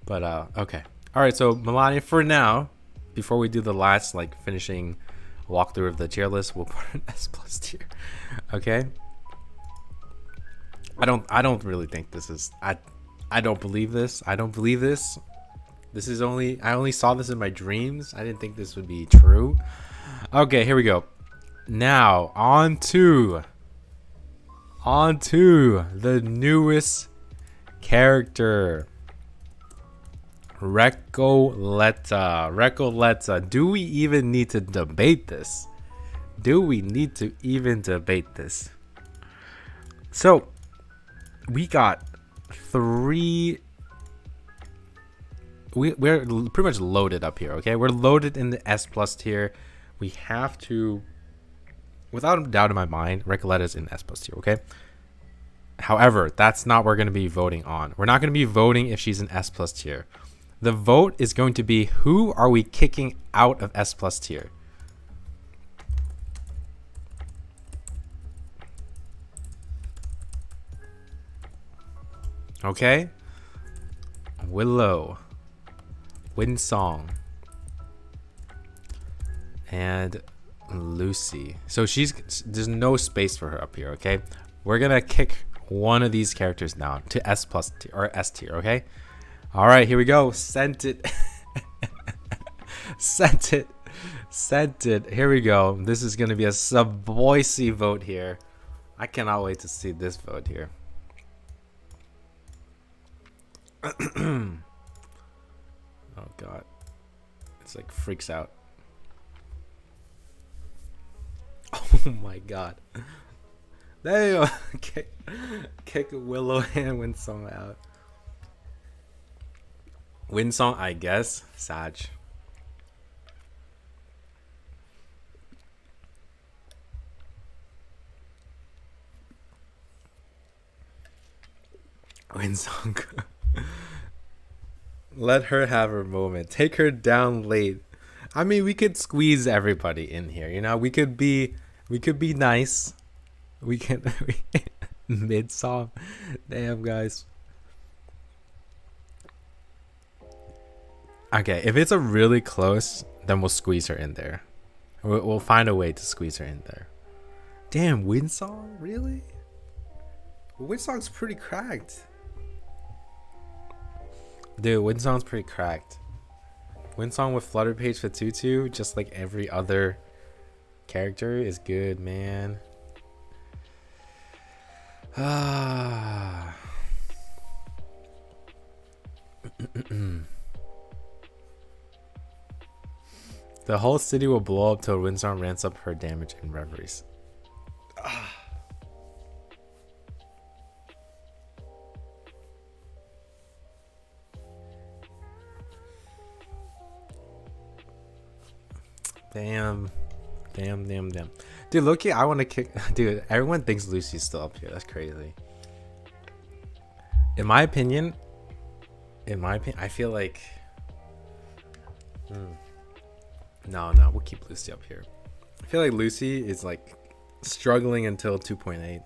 But okay. Alright, so Melania for now, before we do the last like finishing walkthrough of the tier list, we'll put an S plus tier. Okay? I don't really think this is I don't believe this. I only saw this in my dreams. I didn't think this would be true. Okay, here we go. Now, on to the newest character, Recoleta. Do we even need to debate this? So, we got 3. We're pretty much loaded up here, okay? We're loaded in the S plus tier. We have to, without a doubt in my mind, Recoleta's in S plus tier, okay? However, that's not what we're going to be voting on. We're not going to be voting if she's in S plus tier. The vote is going to be who are we kicking out of S plus tier. Okay? Willow, Winsong, and Lucy. So there's no space for her up here, okay? We're gonna kick one of these characters down to S plus tier or S tier, okay? All right, here we go. Sent it. Sent it. Here we go. This is gonna be a sub-voicey vote here. I cannot wait to see this vote here. Oh god, it's like freaks out. Oh my god. There you go. Kick Willow and Winsong out. Winsong, I guess. Sag. Winsong. Let her have her moment. Take her down late. I mean, we could squeeze everybody in here. You know, we could be nice. We can mid song. Damn, guys. Okay, if it's a really close, then we'll squeeze her in there. We'll find a way to squeeze her in there. Damn, Winsong, really? Winsong's pretty cracked. Dude, Winsong's pretty cracked. Winsong with Flutter Page for Tutu, just like every other character, is good, man. Ah. The whole city will blow up till Winsong ramps up her damage and reveries. Damn. Damn. Dude, Loki, I want to kick. Dude, everyone thinks Lucy's still up here. That's crazy. In my opinion, I feel like. No, we'll keep Lucy up here. I feel like Lucy is like struggling until 2.8.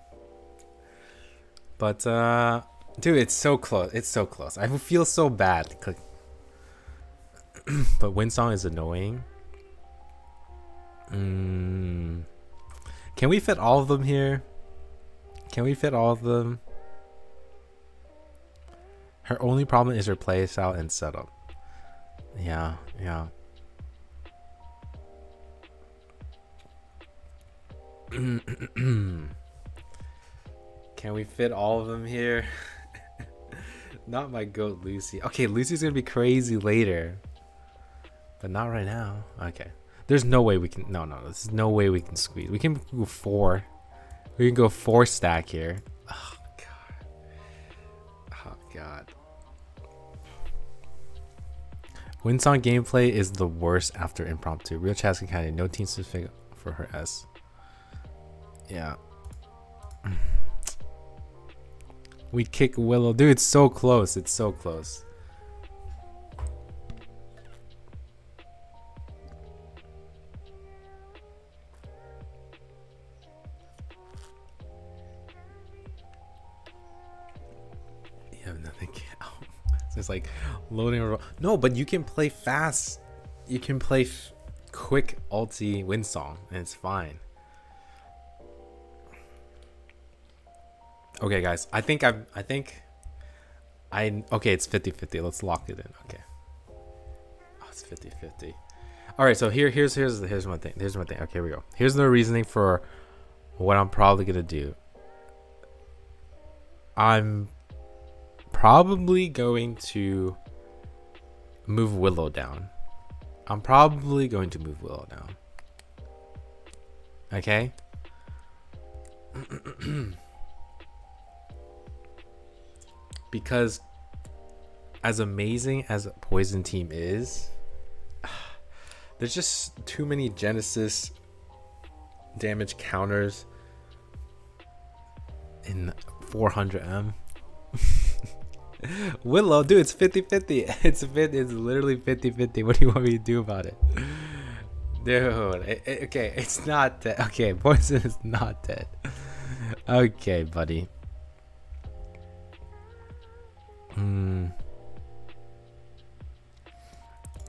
But dude, it's so close. It's so close. I feel so bad. But Windsong is annoying. Can we fit all of them here? Can we fit all of them? Her only problem is her playstyle and setup. Yeah. Can we fit all of them here? Not my goat, Lucy. Okay, Lucy's gonna be crazy later, but not right now. Okay, there's no way we can. No, there's no way we can squeeze. We can go 4. We can go 4 stack here. Oh god. Windsong gameplay is the worst after impromptu. Real Chaskin County, no team specific for her S. Yeah. We kick Willow. Dude, it's so close. It's so close. You have nothing. So it's like loading. No, but you can play fast. You can play quick ulti Windsong, and it's fine. Okay, guys. I think okay, it's 50-50. Let's lock it in. Okay. Oh, it's 50-50. All right, so here's one thing. Here's one thing. Okay, here we go. Here's the reasoning for what I'm probably gonna do. I'm probably going to move Willow down. Okay. Because as amazing as a Poison team is, there's just too many Genesis damage counters in 400M. Willow, dude, it's 50-50. It's literally 50-50. What do you want me to do about it? Dude, okay, it's not dead. Okay, Poison is not dead. Okay, buddy.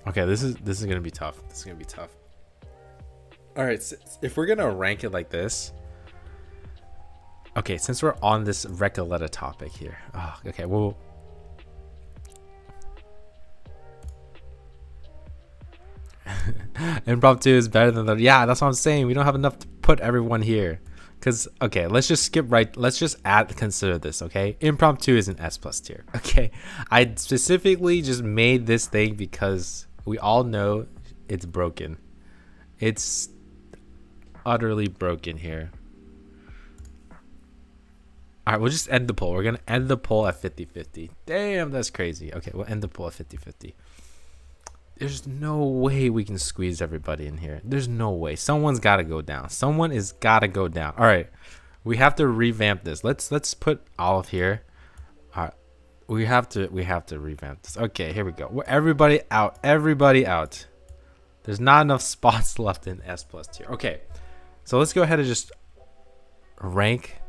Okay, this is gonna be tough. All right, so if we're gonna rank it like this, okay, since we're on this Recoleta topic here, okay, well, impromptu is better than the. Yeah, that's what I'm saying. We don't have enough to put everyone here. Because, okay, let's just consider this, okay? Impromptu is an S+ tier, okay? I specifically just made this thing because we all know it's broken. It's utterly broken here. All right, we'll just end the poll. We're going to end the poll at 50-50. Damn, that's crazy. Okay, we'll end the poll at 50-50. There's no way we can squeeze everybody in here. There's no way. Someone's got to go down. Someone is got to go down. All right. We have to revamp this. Let's put Olive here. All right. We have to revamp this. Okay, here we go. Everybody out. Everybody out. There's not enough spots left in S+ tier. Okay. So let's go ahead and just rank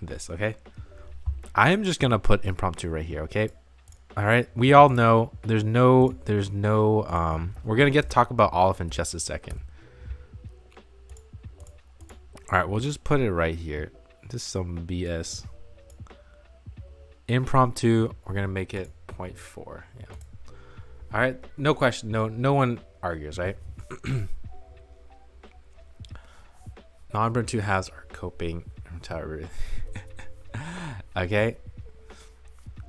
this, okay? I am just going to put impromptu right here, okay? All right, we all know there's no we're gonna talk about Olive in just a second. All right, we'll just put it right here. This is some BS. Impromptu, we're gonna make it 0.4. Yeah. All right, no question, no one argues, right? Non-Impromptu has our coping entirely. Okay.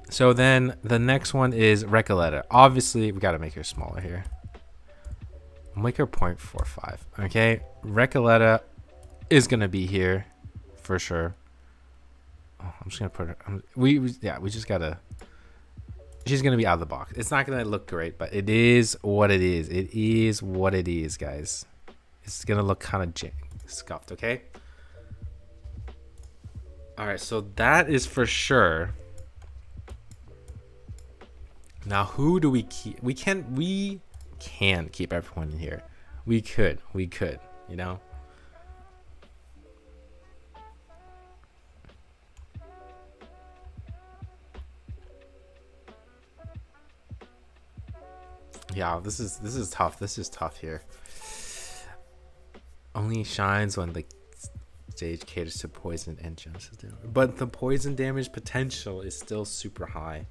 So then the next one is Recoleta. Obviously, we got to make her smaller here. I'll make her 0.45. Okay. Recoleta is going to be here for sure. Oh, I'm just going to put her. We just got to. She's going to be out of the box. It's not going to look great, but it is what it is. It is what it is, guys. it's gonna look kind of scuffed. Okay. All right, so that is for sure. Now, who do we keep? We can keep everyone in here. We could, you know. Yeah, this is tough. This is tough here. Only shines when the stage caters to poison and genesis damage, but the poison damage potential is still super high.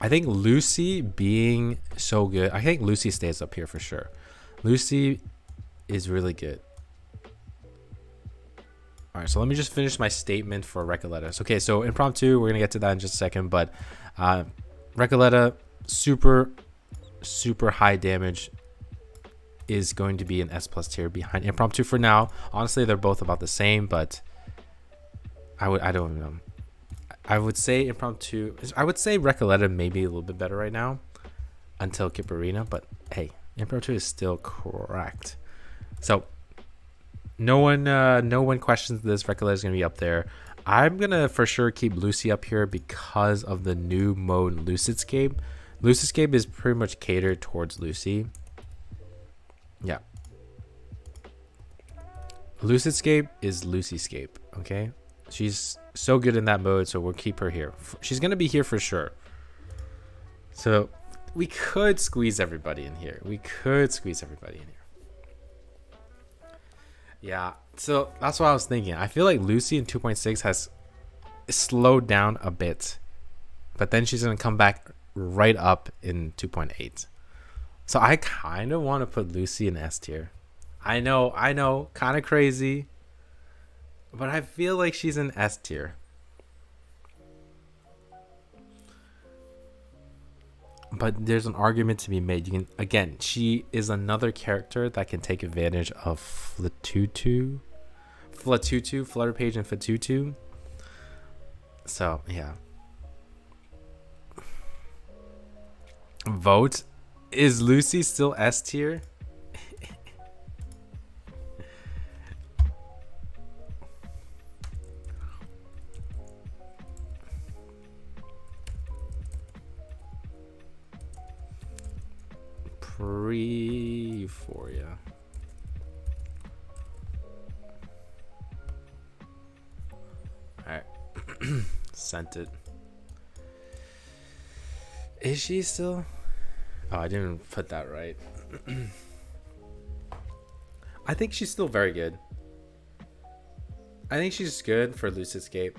I think Lucy being so good, I think Lucy stays up here for sure. Lucy is really good. All right, so let me just finish my statement for Recoleta. Okay, so impromptu, we're gonna get to that in just a second, but Recoleta, super high damage, is going to be an S+ tier behind impromptu for now. Honestly, they're both about the same, but I don't know. I would say impromptu. I would say Recoleta maybe a little bit better right now until Kipperina, but hey, impromptu is still correct. So no one questions this. Recoleta is gonna be up there. I'm gonna for sure keep Lucy up here because of the new mode Lucidscape. Lucidscape is pretty much catered towards Lucy. Yeah. Lucidscape is Lucyscape, okay? She's so good in that mode, so we'll keep her here. She's going to be here for sure. So we could squeeze everybody in here. Yeah, so that's what I was thinking. I feel like Lucy in 2.6 has slowed down a bit, but then she's going to come back right up in 2.8. So I kind of want to put Lucy in S tier. I know, kind of crazy, but I feel like she's in S tier. But there's an argument to be made. You can, again, she is another character that can take advantage of Flatutu, Flutter Page, and Flatutu. So yeah. Vote. Is Lucy still S tier? Pre-Euphoria. Alright. Sent it. Is she still? Oh, I didn't put that right. I think she's still very good. I think she's good for Lucidscape.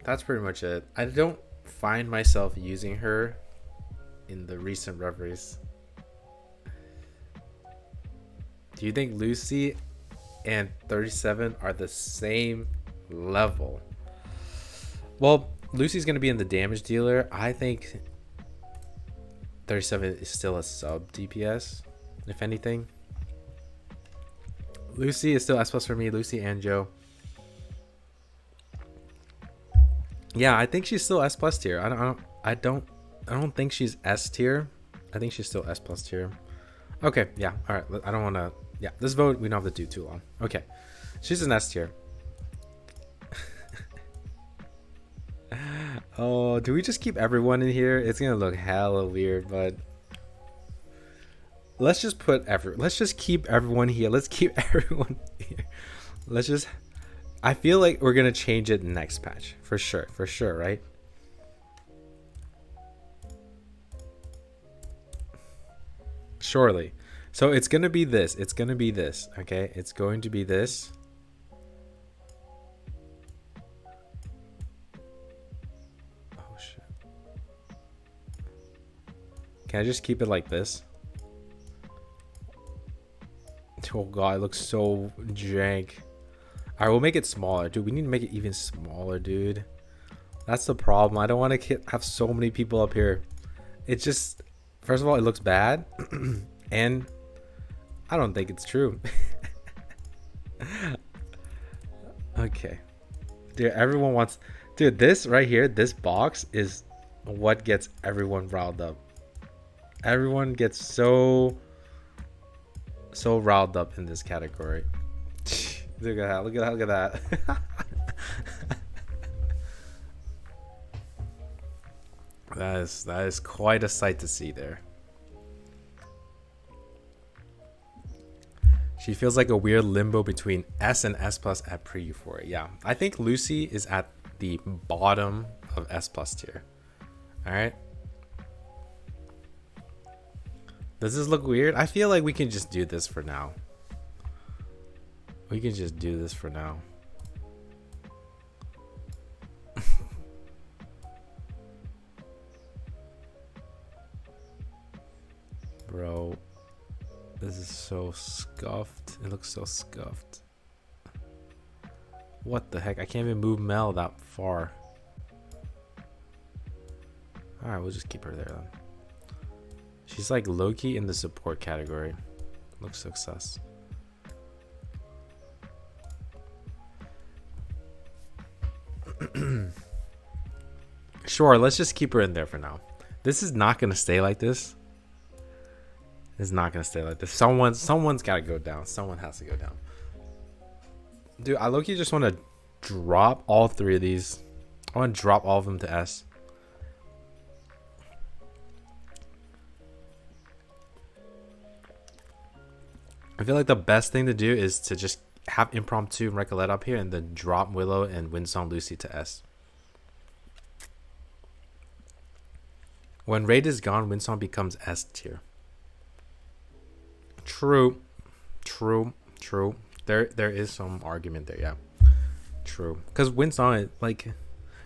That's pretty much it. I don't find myself using her in the recent reveries. Do you think Lucy and 37 are the same level? Well, Lucy's going to be in the damage dealer. I think 37 is still a sub DPS, if anything. Lucy is still S+ for me. Lucy and Joe. Yeah, I think she's still S+ tier. I don't think she's S tier. I think she's still S+ tier. Okay, yeah. All right. I don't want to. Yeah, this vote we don't have to do too long. Okay, she's an S tier. Oh, do we just keep everyone in here? It's gonna look hella weird, but let's just keep everyone here. Let's keep everyone here. I feel like we're gonna change it next patch for sure, right? Surely. So it's gonna be this. Okay, it's going to be this. Can I just keep it like this? Oh god, it looks so jank. Alright, we'll make it smaller. Dude, we need to make it even smaller, dude. That's the problem. I don't want to have so many people up here. It just... First of all, it looks bad. And I don't think it's true. Okay. Dude, everyone wants... Dude, this right here, this box is what gets everyone riled up. Everyone gets so riled up in this category. Look at that. Look at that. That is quite a sight to see there. She feels like a weird limbo between S and S plus at pre-Euphoria. Yeah, I think Lucy is at the bottom of S plus tier. All right. Does this look weird? I feel like we can just do this for now. We can just do this for now. Bro, this is so scuffed. It looks so scuffed. What the heck? I can't even move Mel that far. Alright, we'll just keep her there then. She's like low-key in the support category. Looks success. Sure, let's just keep her in there for now. This is not gonna stay like this. It's not gonna stay like this. Someone's gotta go down. Someone has to go down. Dude, I low-key just want to drop all three of these. I want to drop all of them to S. I feel like the best thing to do is to just have Impromptu and Recolette up here and then drop Willow and Windsong Lucy to S. When Raid is gone, Windsong becomes S tier. True. There is some argument there, yeah. True. Because Windsong, like,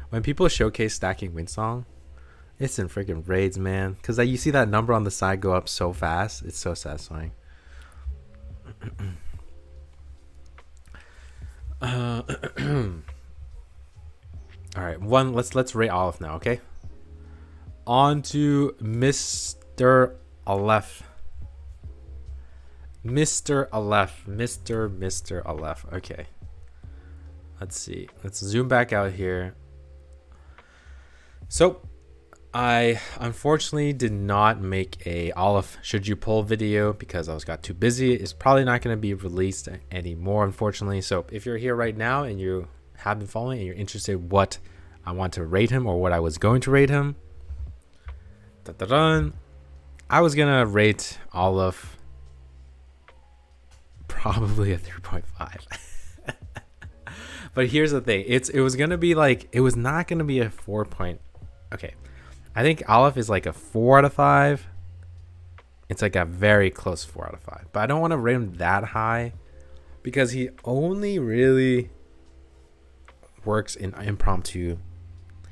when people showcase stacking Windsong, it's in freaking raids, man. Because you see that number on the side go up so fast. It's so satisfying. All right, let's rate Olive now, okay? On to Mr. Aleph. Mr. Aleph. Okay. Let's see. Let's zoom back out here. So, I unfortunately did not make a Aleph should you pull video because I got too busy. It's probably not going to be released anymore, unfortunately. So, if you're here right now and you have been following and you're interested in what I want to rate him or what I was going to rate him, I was going to rate Aleph probably a 3.5. But here's the thing. It was going to be like, it was not going to be a 4 point. Okay. I think Aleph is like a 4 out of 5. It's like a very close 4 out of 5. But I don't want to rate him that high because he only really works in Impromptu.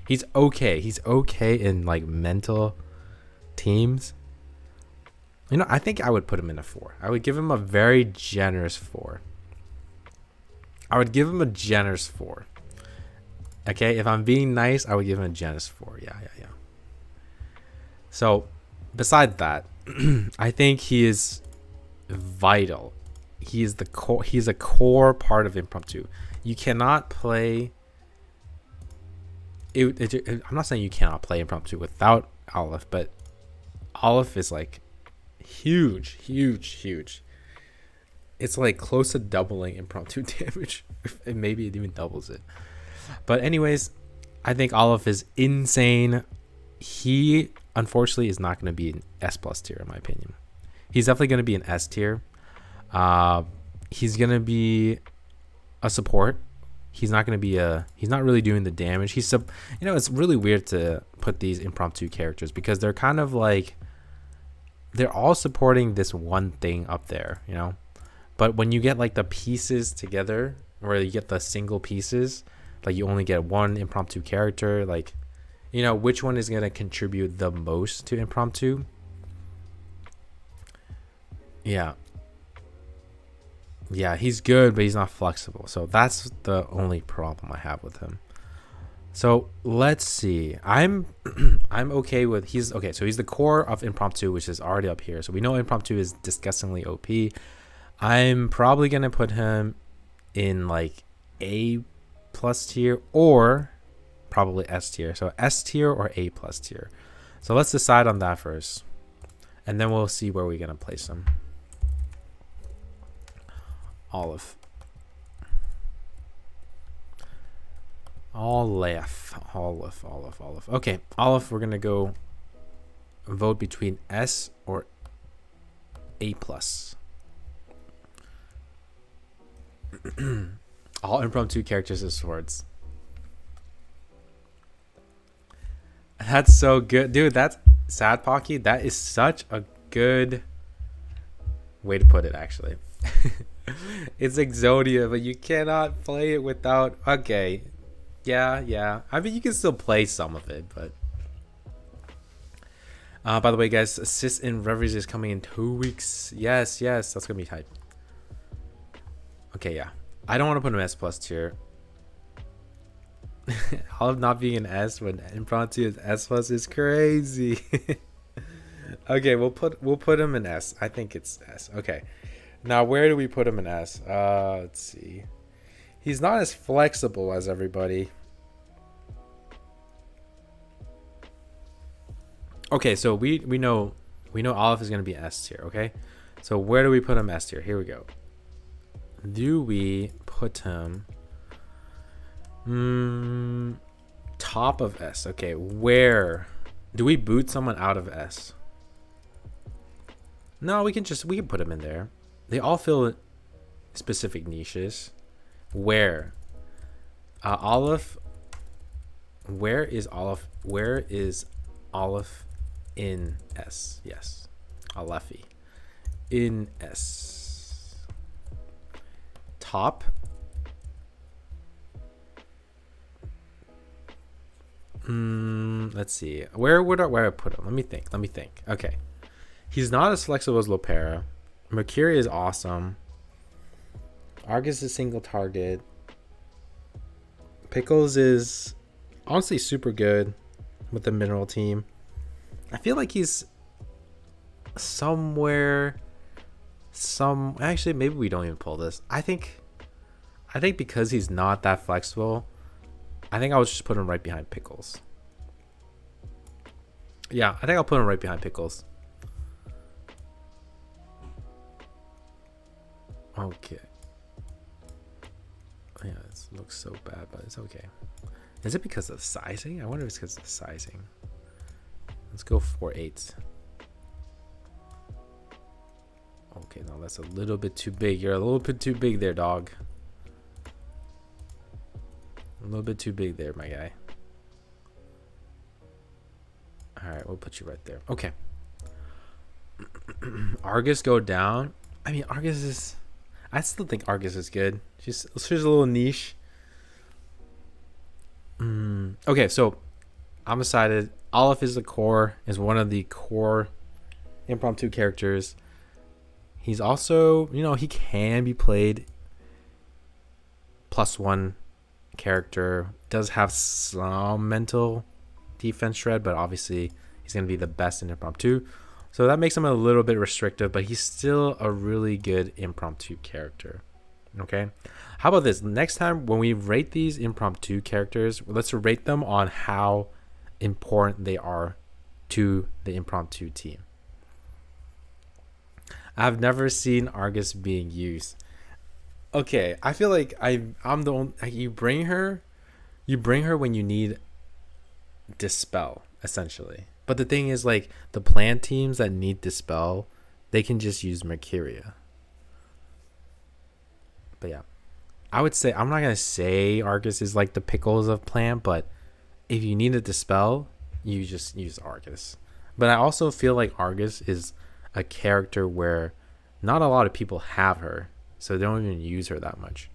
He's okay. He's okay in like mental teams. You know, I think I would put him in a 4. I would give him a very generous 4. I would give him a generous 4. Okay, if I'm being nice, I would give him a generous 4. Yeah. So, besides that, I think he is vital. He is the core. He's a core part of Impromptu. You cannot play. I'm not saying you cannot play Impromptu without Aleph, but Aleph is like huge. It's like close to doubling Impromptu damage. Maybe it even doubles it. But anyways, I think Aleph is insane. He unfortunately is not going to be an S plus tier in my opinion. He's definitely going to be an S tier. He's going to be a support. He's not going to be he's not really doing the damage. It's really weird to put these Impromptu characters because they're kind of like, they're all supporting this one thing up there, you know? But when you get like the pieces together, where you get the single pieces, like you only get one Impromptu character, like, you know, which one is going to contribute the most to Impromptu? Yeah, he's good, but he's not flexible. So that's the only problem I have with him. So let's see. I'm okay with so he's the core of Impromptu, which is already up here. So we know Impromptu is disgustingly OP. I'm probably gonna put him in like A plus tier or probably S tier. So S tier or A plus tier. So let's decide on that first. and then we'll see where we're gonna place him. Olive. Olive. Okay, Olive, we're gonna go vote between S or A+. All impromptu characters as swords. That's so good, dude. That's Sad Pocky. That is such a good way to put it, actually. It's Exodia, but you cannot play it without. Okay, yeah. I mean, you can still play some of it, but. By the way, guys, Assist in Reveries is coming in 2 weeks. Yes, that's gonna be tight. Okay, yeah. I don't want to put an S+ tier. Olive not being an S when impromptu is S+ is crazy. Okay, we'll put him in S. I think it's S. Okay. Now where do we put him in S? Let's see. He's not as flexible as everybody. Okay, so we know Olive is gonna be S tier, okay? So where do we put him S tier? Here we go. Do we put him top of S? Okay, where do we boot someone out of S? No, we can put him in there. They all fill specific niches. Where Olive, where is Olive in S? Yes, Alephi in S. Top. Let's see. Where I put him? Let me think. Okay, he's not as flexible as Lopera. Mercury is awesome. Argus is single target. Pickles is honestly super good with the mineral team. I feel like he's actually, maybe we don't even pull this. I think because he's not that flexible, I think I'll just put him right behind Pickles. Yeah, I think I'll put him right behind Pickles. Okay. Yeah, this looks so bad, but it's okay. Is it because of the sizing? I wonder if it's because of the sizing. Let's go 4/8. Okay, no, that's a little bit too big. You're a little bit too big there, dog. A little bit too big there, my guy. All right, we'll put you right there. Okay. Argus go down. I mean, Argus is... I still think Argus is good. She's a little niche. Okay, so I'm decided. Olive is one of the core impromptu characters. He's also, he can be played +1 character. Does have some mental defense shred, but obviously he's going to be the best in impromptu. So that makes him a little bit restrictive, but he's still a really good impromptu character. Okay. How about this? Next time when we rate these impromptu characters, let's rate them on how important they are to the impromptu team. I've never seen Argus being used. Okay, I feel like I'm the only, you bring her when you need dispel, essentially. But the thing is, like, the plant teams that need dispel, they can just use Mercuria. But yeah, I would say, I'm not gonna say Argus is like the Pickles of plant, but if you need a dispel, you just use Argus. But I also feel like Argus is a character where not a lot of people have her, so they don't even use her that much.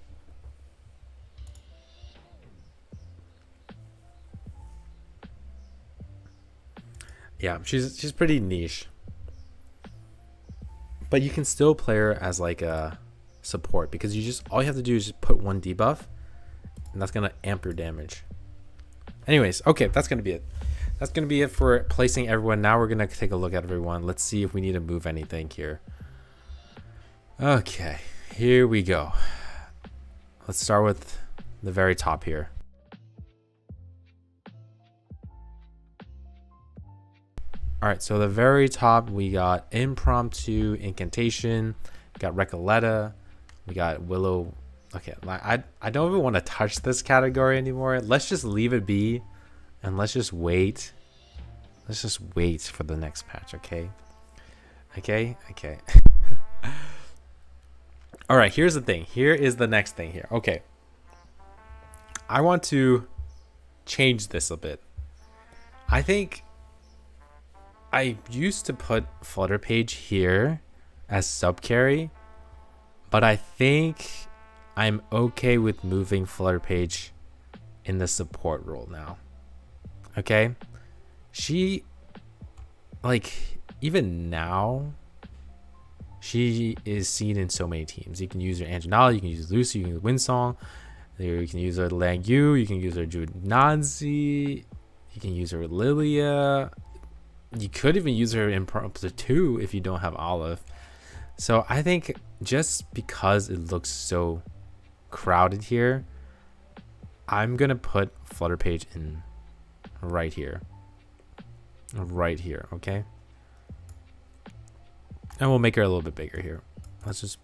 Yeah, she's pretty niche, but you can still play her as like a support, because all you have to do is just put 1 debuff, and that's gonna amp your damage. Anyways, okay, that's gonna be it. That's gonna be it for placing everyone. Now we're gonna take a look at everyone. Let's see if we need to move anything here. Okay, here we go. Let's start with the very top here. All right, so the very top, we got Impromptu Incantation, we got Recoletta, we got Willow. Okay, I don't even want to touch this category anymore. Let's just leave it be, and let's just wait. Let's just wait for the next patch, okay? Okay. All right, here's the thing. Here is the next thing here. Okay. I want to change this a bit. I think I used to put Flutter Page here as sub carry, but I think I'm okay with moving Flutter Page in the support role now. Okay? She, like, even now, she is seen in so many teams. You can use her Anjanala, you can use Lucy, you can use Windsong, you can use her Lang Yu, you can use her Junazi, you can use her Lilia. You could even use her in Impromptu 2 if you don't have Olive. So I think just because it looks so crowded here, I'm going to put Flutter Page in right here. Right here, okay? And we'll make her a little bit bigger here. Let's just...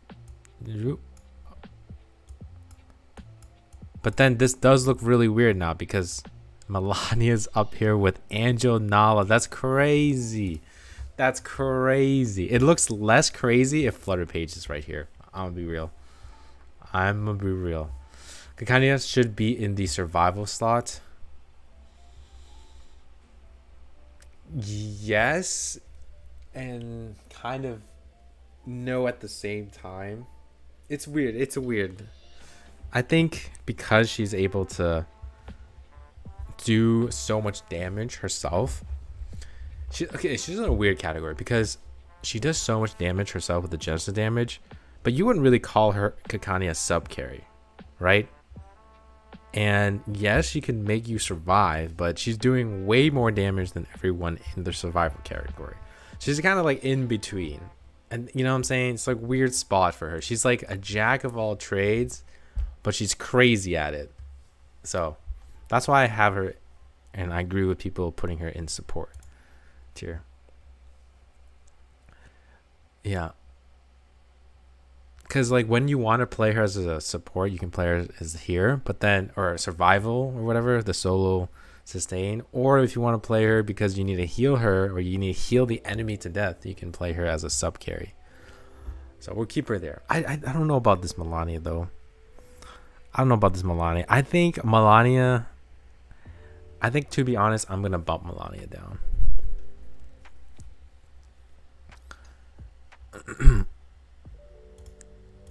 But then this does look really weird now because Melania's up here with Angel Nala. That's crazy. That's crazy. It looks less crazy if Flutter Page is right here. I'm gonna be real. Kakania should be in the survival slot. Yes, and kind of no at the same time. It's weird. I think because she's able to do so much damage herself. She's in a weird category because she does so much damage herself with the Genesis damage, but you wouldn't really call her Kakani a sub carry, right? And yes, she can make you survive, but she's doing way more damage than everyone in the survival category. She's kind of like in between. And you know what I'm saying? It's like weird spot for her. She's like a jack of all trades, but she's crazy at it. So that's why I have her, and I agree with people putting her in support tier. Yeah. Because like when you want to play her as a support, you can play her as here, but then, or survival or whatever, the solo sustain. Or if you want to play her because you need to heal her or you need to heal the enemy to death, you can play her as a sub carry. So we'll keep her there. I don't know about this Melania though. I think Melania, to be honest, I'm going to bump Melania down.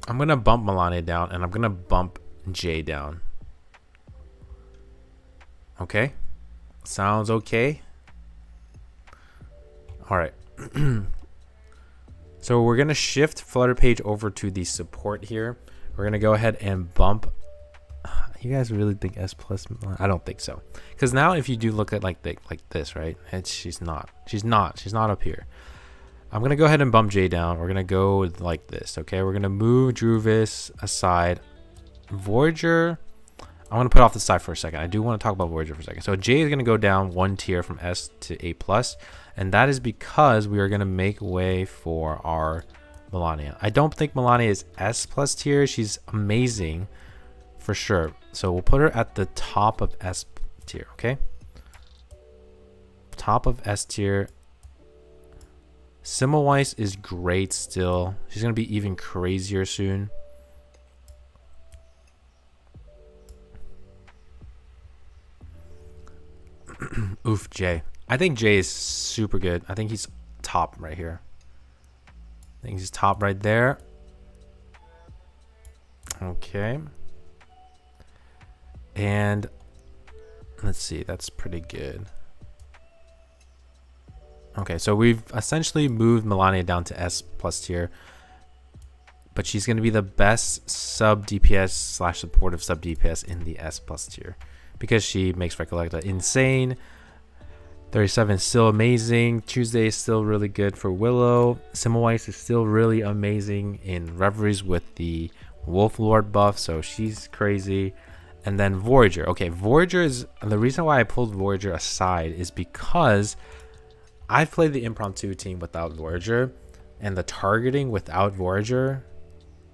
I'm going to bump Melania down, and I'm going to bump Jay down. Okay? Sounds okay? All right. So we're going to shift Flutter Page over to the support here. We're going to go ahead and bump. You guys really think S plus? I don't think so. Because now if you do look at like this, right? She's not up here. I'm going to go ahead and bump Jay down. We're going to go like this, okay? We're going to move Druvis aside. Voyager, I want to put off the side for a second. I do want to talk about Voyager for a second. So Jay is going to go down one tier from S to A+, and that is because we are going to make way for our Melania. I don't think Melania is S+ tier. She's amazing for sure. So we'll put her at the top of S tier, okay? Top of S tier. Semmelweis is great still. She's going to be even crazier soon. Oof, Jay. I think Jay is super good. I think he's top right here. I think he's top right there. Okay. And let's see. That's pretty good. Okay, so we've essentially moved Melania down to S+ tier, but she's going to be the best sub DPS / supportive sub DPS in the S+ tier because she makes Recollecta insane. 37 is still amazing. Tuesday is still really good for Willow. Semmelweis is still really amazing in Reveries with the Wolf Lord buff, so she's crazy. And then Voyager. Okay, Voyager is the reason why I pulled Voyager aside is because I've played the impromptu team without Voyager, and the targeting without Voyager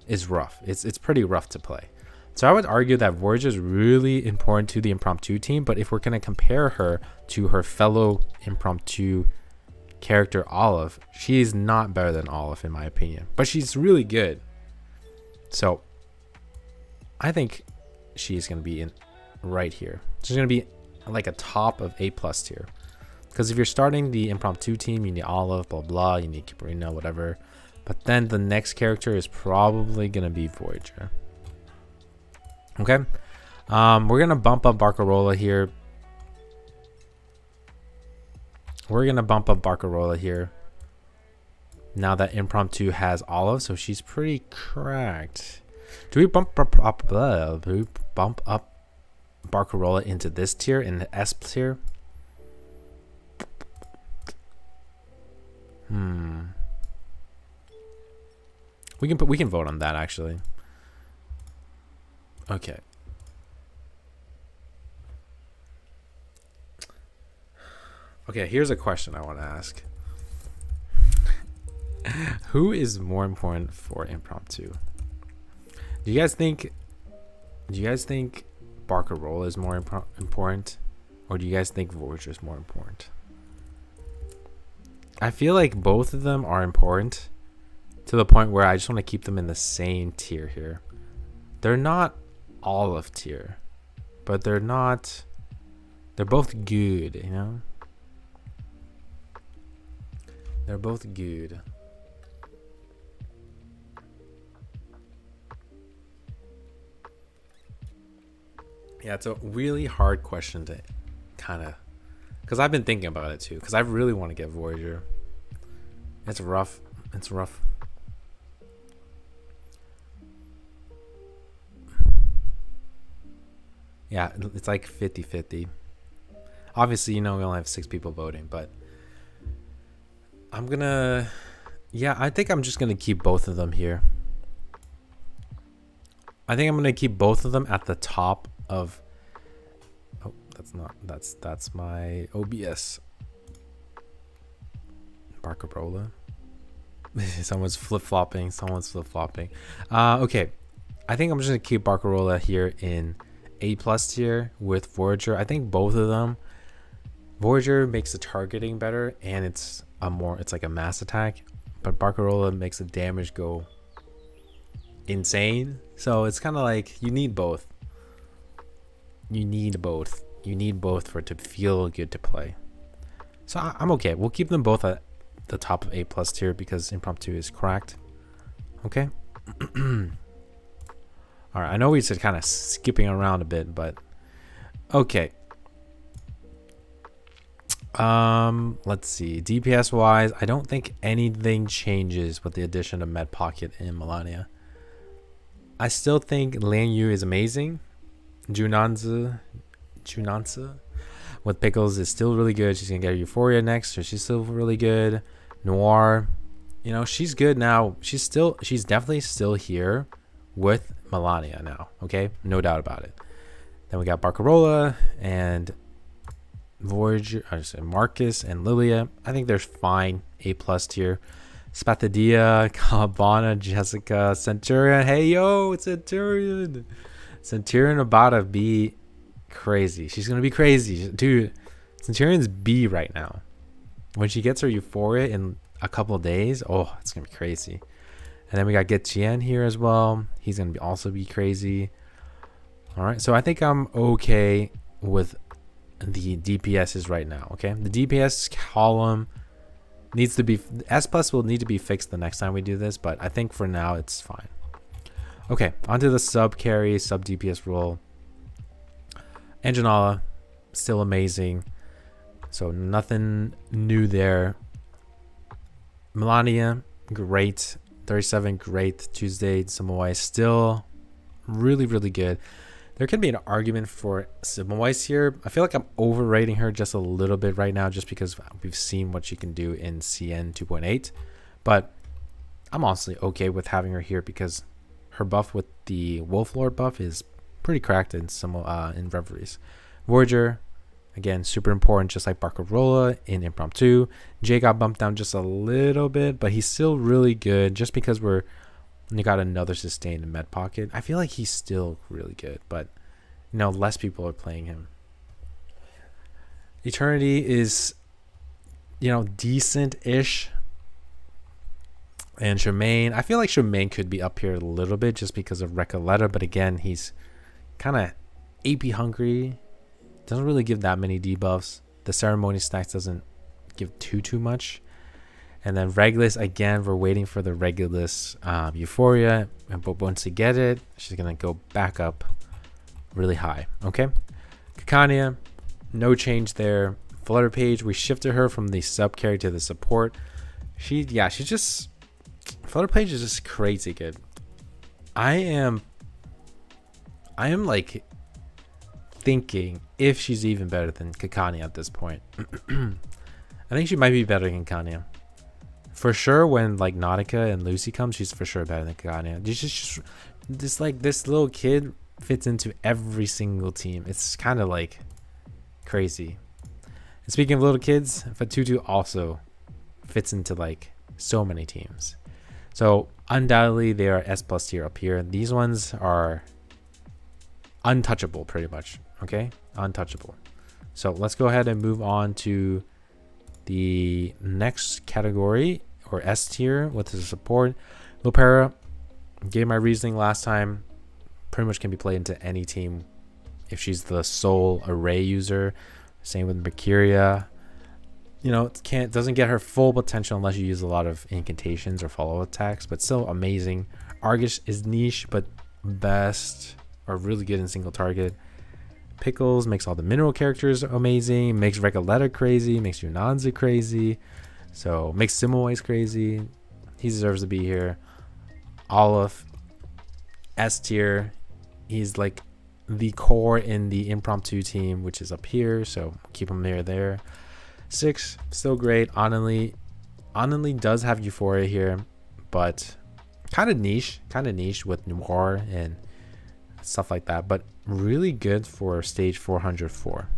is rough. It's pretty rough to play. So I would argue that Voyager is really important to the impromptu team, but if we're going to compare her to her fellow impromptu character Olive, she's not better than Olive in my opinion, but she's really good. So I think she's going to be in right here. She's going to be like a top of A+ tier. Because if you're starting the impromptu team, you need Olive, blah, blah, you need Cabrina, whatever. But then the next character is probably going to be Voyager. Okay. We're going to bump up Barcarola here. Now that impromptu has Olive, so she's pretty cracked. Do we bump up Barcarola into this tier, in the S tier? We can vote on that actually. Okay. Okay, here's a question I want to ask. Who is more important for impromptu? Do you guys think Barcarola is more important, or do you guys think Voyager is more important? I feel like both of them are important to the point where I just want to keep them in the same tier here. They're not Olive tier, but they're both good, you know? They're both good. Yeah, it's a really hard question to kind of, because I've been thinking about it too, because I really want to get Voyager. It's rough. It's rough. Yeah, it's like 50-50. Obviously, you know, we only have 6 people voting, but I'm gonna, yeah, I think I'm just gonna keep both of them here. I think I'm gonna keep both of them at the top of, oh, that's my OBS. Barcarola. Someone's flip-flopping. Okay, I think I'm just gonna keep Barcarola here in A+ tier with Voyager. I think both of them, Voyager makes the targeting better, and it's like a mass attack, but Barcarola makes the damage go insane. So it's kind of like you need both. You need both for it to feel good to play. So I'm okay. We'll keep them both at the top of A+ tier because impromptu is cracked. Okay. All right. I know we said kind of skipping around a bit, but okay. Let's see. DPS wise, I don't think anything changes with the addition of Med Pocket and Melania. I still think Liang Yu is amazing. Junanzi with Pickles is still really good. She's gonna get Euphoria next, so she's still really good. Noir, you know, she's good now. She's definitely still here with Melania now. Okay, no doubt about it. Then we got Barcarola and Voyager. I just said Marcus and Lilia. I think they're fine. A+ tier. Spathadia, Calabana, Jessica, Centurion. Hey yo, it's Centurion. Centurion about to be crazy. She's gonna be crazy, dude. Centurion's B right now. When she gets her Euphoria in a couple of days, oh, it's gonna be crazy. And then we got Get Chien here as well. He's gonna also be crazy. All right, so I think I'm okay with the DPSs right now. Okay, the DPS column needs to be S+ will need to be fixed the next time we do this, but I think for now it's fine. Okay, onto the sub carry, sub DPS role. Anjanala, still amazing. So nothing new there. Melania, great. 37, great. Tuesday, Samoa, still really, really good. There can be an argument for Simoi's here. I feel like I'm overrating her just a little bit right now just because we've seen what she can do in CN 2.8. But I'm honestly okay with having her here because her buff with the Wolf Lord buff is pretty cracked in some in Reveries. Voyager Again, super important, just like Barcarola in Impromptu. Jay got bumped down just a little bit, but he's still really good just because we got another sustain in Med Pocket. I feel like he's still really good, but less people are playing him. Eternity is, decent-ish. And Shemaine, I feel like Shemaine could be up here a little bit just because of Recoleta, but again, he's kind of AP hungry. Doesn't really give that many debuffs. The Ceremony stacks doesn't give too much. And then Regulus, again, we're waiting for the Regulus Euphoria. But once we get it, she's going to go back up really high. Okay? Kikania, no change there. Flutter Page, we shifted her from the sub carry to the support. She's just... Flutter Page is just crazy good. I am like thinking if she's even better than Kikania at this point. I think she might be better than Kikania. For sure, when like Nautica and Lucy comes, she's for sure better than Kikania. Just like this little kid fits into every single team. It's kind of like crazy. And speaking of little kids, Fatutu also fits into like so many teams. So undoubtedly they are S+ tier up here. These ones are untouchable pretty much. Okay, untouchable. So let's go ahead and move on to the next category, or S tier, with the support. Lopera, gave my reasoning last time, pretty much can be played into any team if she's the sole array user. Same with Mercuria. Doesn't get her full potential unless you use a lot of incantations or follow attacks, but still amazing. Argus is niche, but best, or really good in single target. Pickles makes all the mineral characters amazing, makes Recoleta crazy, makes Yunanza crazy, so makes Simois crazy. He deserves to be here. Olaf, S tier. He's like the core in the Impromptu team, which is up here, so keep him there. 6, still great. Ananli does have Euphoria here, but kind of niche with Noir and stuff like that, but really good for stage 404.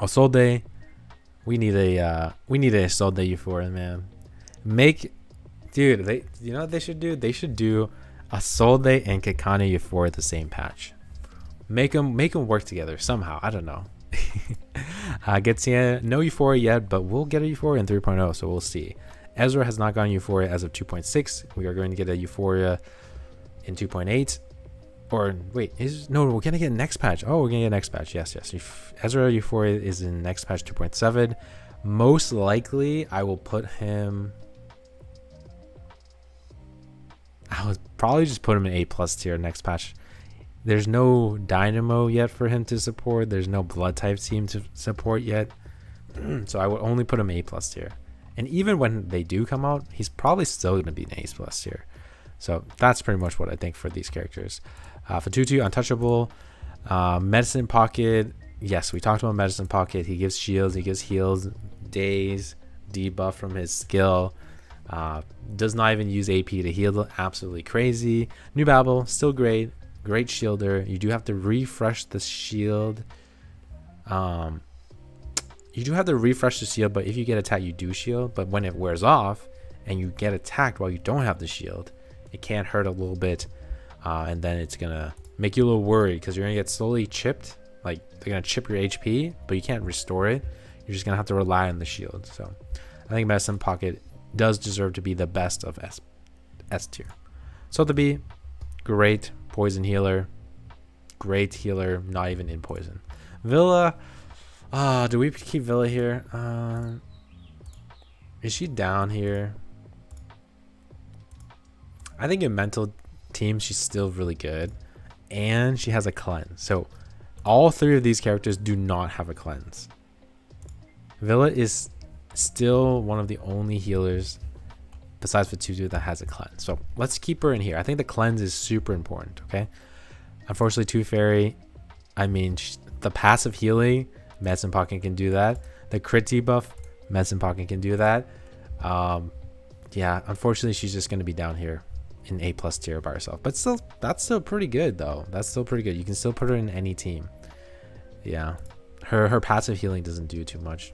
Osolde, we need a Osolde Euphoria, man. Dude, you know what they should do? They should do Osolde and Kikania Euphoria the same patch. Make them work together somehow. I don't know. Getsia, no Euphoria yet, but we'll get a Euphoria in 3.0, so we'll see. Ezra has not gotten Euphoria as of 2.6. We are going to get a Euphoria in 2.8. Or wait, we're gonna get next patch. Oh, we're gonna get next patch. Yes. Ezra Euphoria is in next patch 2.7. Most likely, I will put him. I would probably just put him in A+ tier next patch. There's no Dynamo yet for him to support. There's no Blood type team to support yet. So I would only put him A+ tier. And even when they do come out, he's probably still going to be an A+ tier. So that's pretty much what I think for these characters. Fatutu, untouchable. Medicine Pocket. Yes, we talked about Medicine Pocket. He gives shields. He gives heals. Days. Debuff from his skill. Does not even use AP to heal. Absolutely crazy. New Babel. Still great. Great shielder. You do have to refresh the shield. You do have to refresh the shield, but if you get attacked, you do shield. But when it wears off and you get attacked while you don't have the shield, it can hurt a little bit. And then it's going to make you a little worried because you're going to get slowly chipped. Like, they're going to chip your HP, but you can't restore it. You're just going to have to rely on the shield. So I think Medicine Pocket does deserve to be the best of S tier. So to be great poison healer, great healer, not even in poison. Villa, do we keep Villa here? Is she down here? I think in mental team she's still really good, and she has a cleanse. So all three of these characters do not have a cleanse. Villa is still one of the only healers besides Fatutu that has a cleanse. So let's keep her in here. I think the cleanse is super important. Okay. Unfortunately, Two Fairy, I mean, the passive healing, Medicine Pocket can do that. The crit debuff, Medicine Pocket can do that. Yeah, unfortunately, she's just going to be down here in A+ tier by herself. But still, that's still pretty good, though. That's still pretty good. You can still put her in any team. Yeah. Her passive healing doesn't do too much.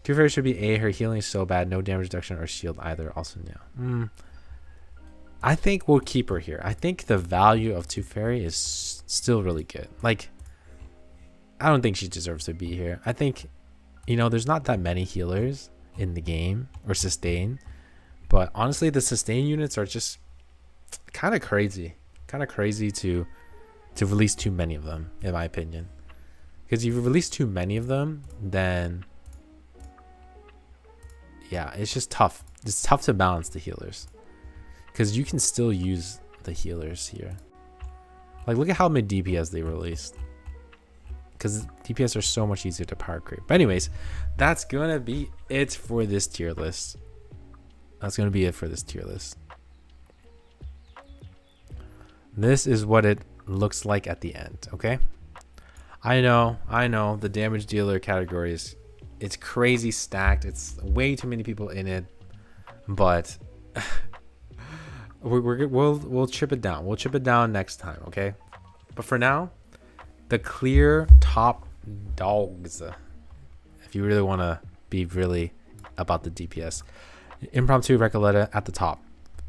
Two Fairy should be A. Her healing is so bad, no damage reduction or shield either. Also, no. I think we'll keep her here. I think the value of Two Fairy is still really good. Like, I don't think she deserves to be here. I think, you know, there's not that many healers in the game or sustain, but honestly, the sustain units are just kind of crazy. Kind of crazy to release too many of them, in my opinion. Because if you release too many of them, then yeah, it's just tough. It's tough to balance the healers. Because you can still use the healers here. Like, look at how many DPS they released. Because DPS are so much easier to power creep. But anyways, that's going to be it for this tier list. That's going to be it for this tier list. This is what it looks like at the end, okay? I know, the damage dealer category is, it's crazy stacked. It's way too many people in it. But we'll chip it down. We'll chip it down next time, okay? But for now, the clear top dogs, if you really want to be really about the DPS, Impromptu Recoleta at the top,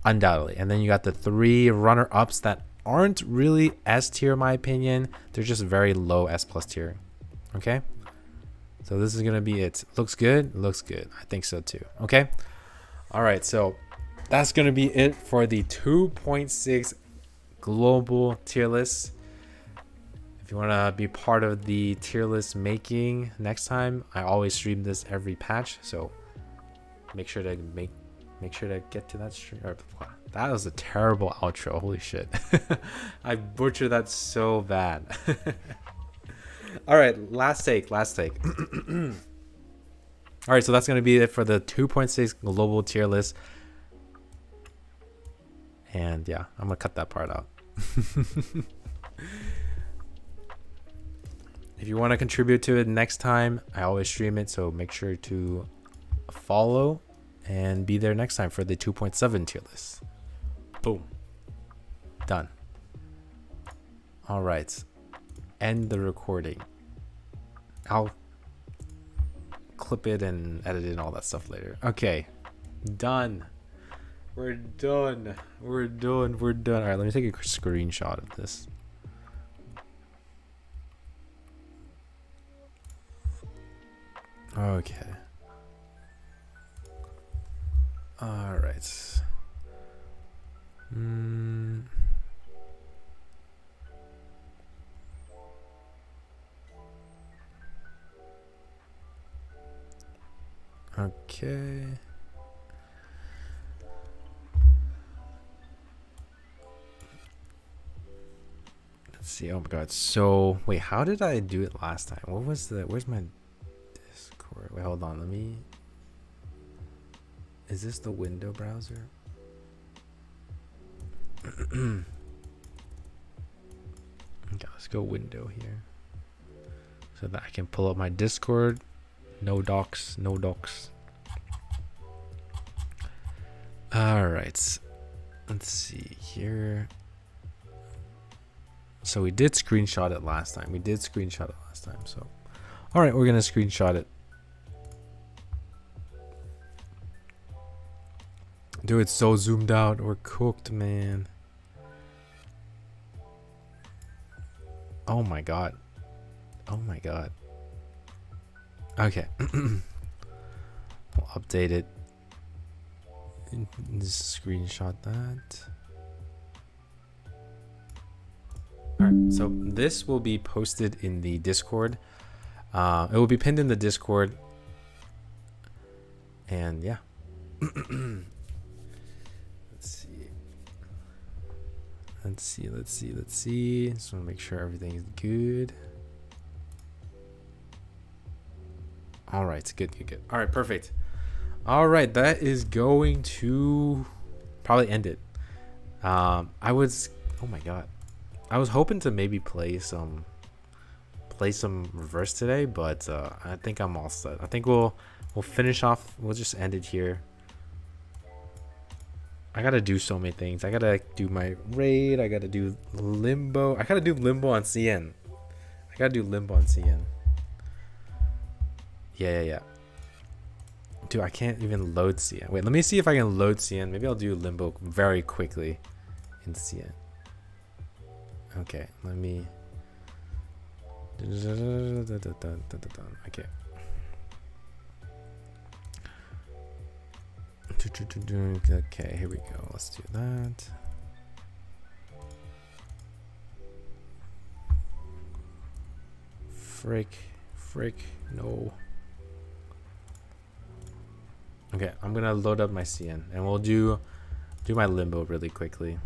undoubtedly. And then you got the 3 runner-ups that aren't really S tier in my opinion. They're just very low S plus tier. Okay, so this is gonna be it. Looks good, looks good. I think so too. Okay, all right, so that's gonna be it for the 2.6 global tier list. If you want to be part of the tier list making next time, I always stream this every patch, so make sure to get to that stream. That was a terrible outro. Holy shit. I butchered that so bad. All right, last take. All right, so that's going to be it for the 2.6 global tier list. And yeah, I'm going to cut that part out. If you want to contribute to it next time, I always stream it, so make sure to follow and be there next time for the 2.7 tier list. Boom. Done. All right. End the recording. I'll clip it and edit it and all that stuff later. Okay. Done. We're done. All right, let me take a screenshot of this. Okay. All right. Okay. Let's see. Oh my god. So, wait, how did I do it last time? What was the, where's my Discord? Wait, hold on. Let me, is this the window browser? Okay, let's go window here so that I can pull up my Discord. No docs. All right, let's see here. So we did screenshot it last time. So all right, we're gonna screenshot it. Dude, it's so zoomed out. We're cooked, man. Oh my god. Okay. We'll update it. Just screenshot that. Alright, so this will be posted in the Discord. It will be pinned in the Discord. And yeah. Let's see. Just want to make sure everything is good. All right, good. All right, perfect. All right, that is going to probably end it. Oh my god, I was hoping to maybe play some reverse today, but I think I'm all set. I think we'll finish off. We'll just end it here. I gotta do so many things. I gotta do my raid. I gotta do limbo. I gotta do limbo on CN. Yeah. Dude, I can't even load CN. Wait, let me see if I can load CN. Maybe I'll do limbo very quickly in CN. Okay, let me. Okay. Okay, here we go. Let's do that. Frick, no. Okay, I'm gonna load up my CN and we'll do my limbo really quickly.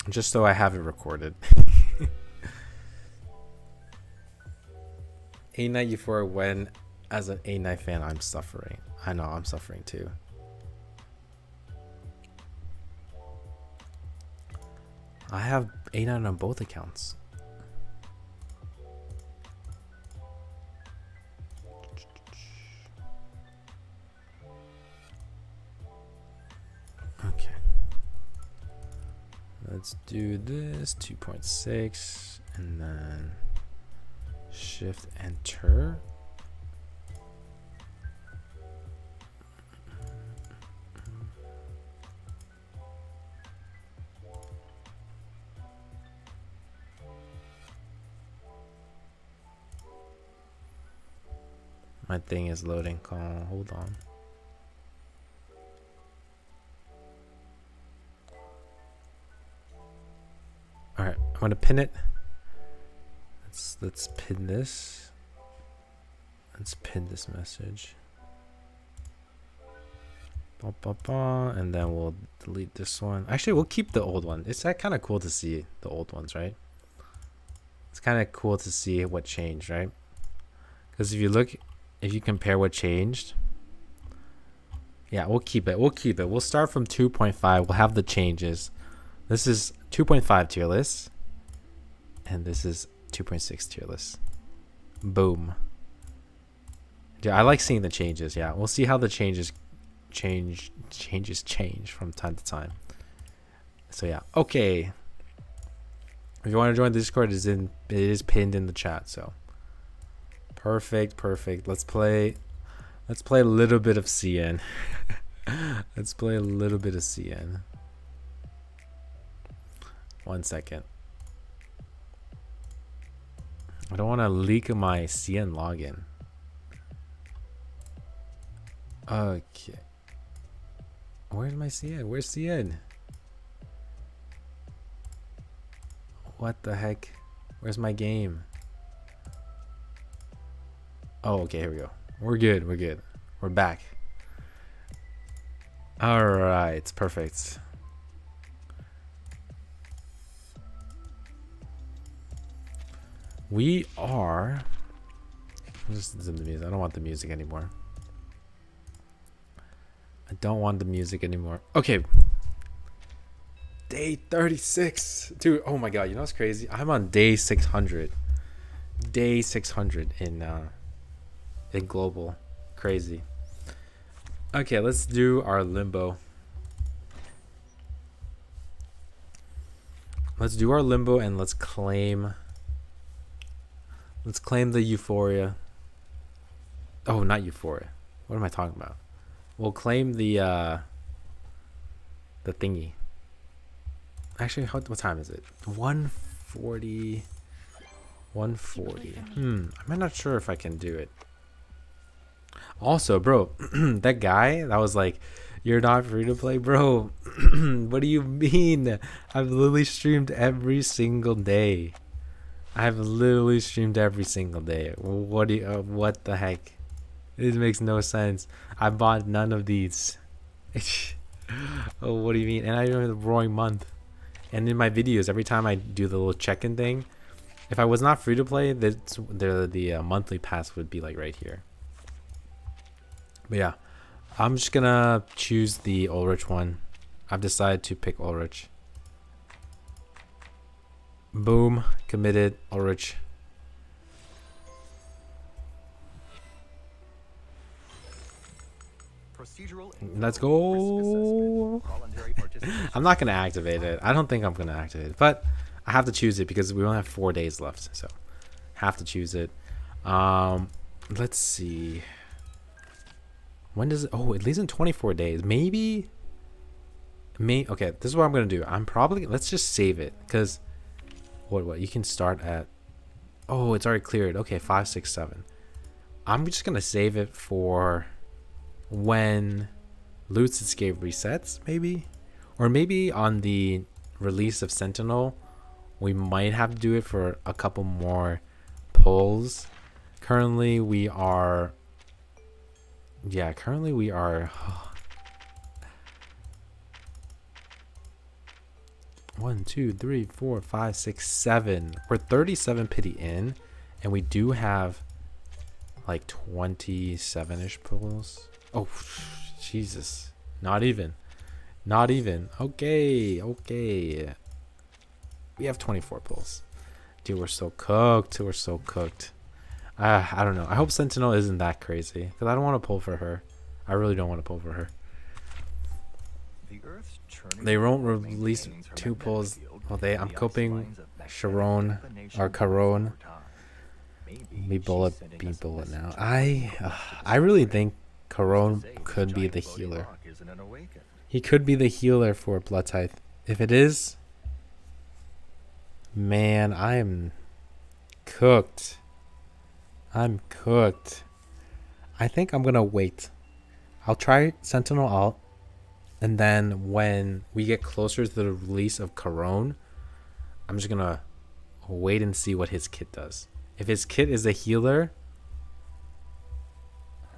Just so I have it recorded. A-Night Euphoria, when as an A-Night fan I'm suffering. I know I'm suffering too. I have A-Night on both accounts. Okay. Let's do this 2.6 and then shift enter. My thing is loading. Hold on. All right, I'm gonna pin it. Let's pin this. Let's pin this message. And then we'll delete this one. Actually, we'll keep the old one. It's kind of cool to see the old ones, right? It's kind of cool to see what changed, right? Because if you compare what changed, yeah, we'll keep it. We'll start from 2.5. We'll have the changes. This is 2.5 tier list, and this is 2.6 tier list. Boom. Yeah, I like seeing the changes. Yeah, we'll see how the changes change from time to time. So yeah, okay. If you want to join the Discord, it is pinned in the chat. So perfect. Let's play a little bit of CN. Let's play a little bit of CN. 1 second. I don't want to leak my CN login. Okay. Where's my CN? Where's CN? What the heck? Where's my game? Oh, okay, here we go. We're good. We're back. Alright, perfect. We are... Just the music. I don't want the music anymore. Okay. Day 36. Dude, oh my god, you know what's crazy? I'm on day 600. Day 600 in global. Crazy. Okay, let's do our limbo. Let's do our limbo and let's claim the Euphoria. Oh, not Euphoria. What am I talking about? We'll claim the thingy. Actually, what time is it? 1:40. 1:40. I'm not sure if I can do it. Also, bro, that guy that was like, "You're not free to play, bro." What do you mean? I've literally streamed every single day. What the heck? This makes no sense. I bought none of these. Oh, what do you mean? And I don't have the roaring month. And in my videos, every time I do the little check-in thing, if I was not free to play, the monthly pass would be like right here. But yeah, I'm just gonna choose the Ulrich one. I've decided to pick Ulrich. Boom, committed, Ulrich. Let's go. I'm not gonna activate it. I don't think I'm gonna activate it, but I have to choose it because we only have 4 days left, so have to choose it. Let's see. When does it? Oh, it leaves in 24 days. Maybe. Okay, this is what I'm gonna do. I'm probably let's just save it because what you can start at. Oh, it's already cleared. Okay, 5, 6, 7. I'm just gonna save it for when Loot's Escape resets, maybe, or maybe on the release of Sentinel, we might have to do it for a couple more pulls. Currently, we are. Yeah, currently we are. 1, 2, 3, 4, 5, 6, 7. We're 37 pity in, and we do have like 27-ish pulls. Oh, Jesus. Not even. Not even. Okay. We have 24 pulls. Dude, we're so cooked. We're so cooked. I don't know. I hope Sentinel isn't that crazy, because I don't want to pull for her. I really don't want to pull for her. They won't release 2 pulls. Well, I'm coping Sharon or Caron. Be bullet now. I really think Caron could be the healer. He could be the healer for Blood Tithe. If it is, man, I am cooked. I'm cooked. I think I'm gonna wait. I'll try Sentinel out. And then when we get closer to the release of Caron, I'm just gonna wait and see what his kit does. If his kit is a healer,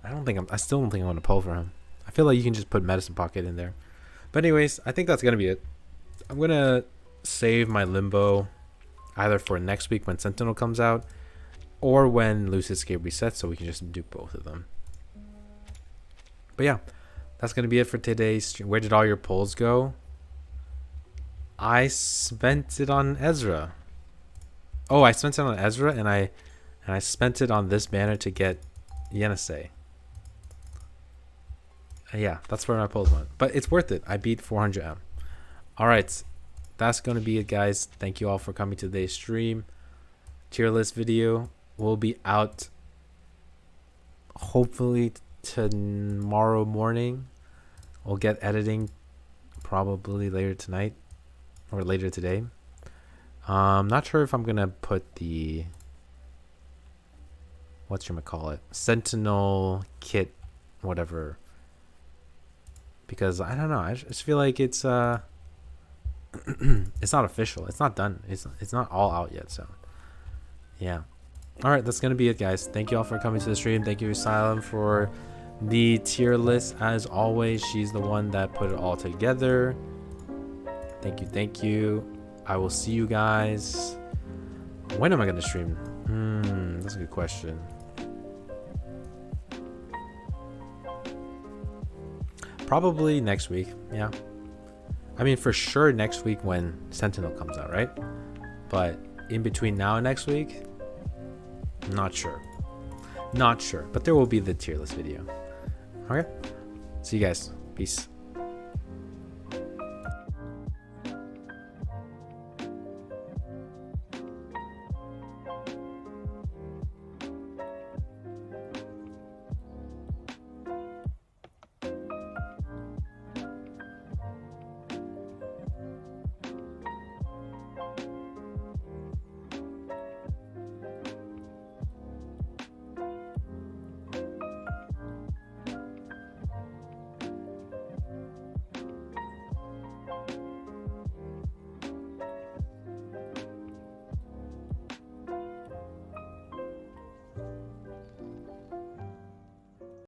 I still don't think I'm gonna pull for him. I feel like you can just put Medicine Pocket in there. But anyways, I think that's gonna be it. I'm gonna save my Limbo either for next week when Sentinel comes out, or when Loot's Escape resets, so we can just do both of them. But yeah. That's going to be it for today's stream. Where did all your polls go? I spent it on Ezra. Oh, I spent it on Ezra, and I spent it on this banner to get Yenisei. Yeah, that's where my polls went. But it's worth it. I beat 400M. All right. That's going to be it, guys. Thank you all for coming to today's stream. Tier list video will be out hopefully tomorrow morning. We'll get editing probably later tonight or later today. Not sure if I'm gonna put the Sentinel kit, whatever, because I don't know. I just feel like it's it's not official. It's not done. It's not all out yet. So yeah. All right, that's gonna be it, guys. Thank you all for coming to the stream. Thank you, Asylum, for the tier list. As always, she's the one that put it all together. Thank you. I will see you guys. When am I gonna stream? That's a good question. Probably next week. Yeah, I mean, for sure next week when Sentinel comes out, right? But in between now and next week, not sure, but there will be the tier list video. Okay, see you guys. Peace.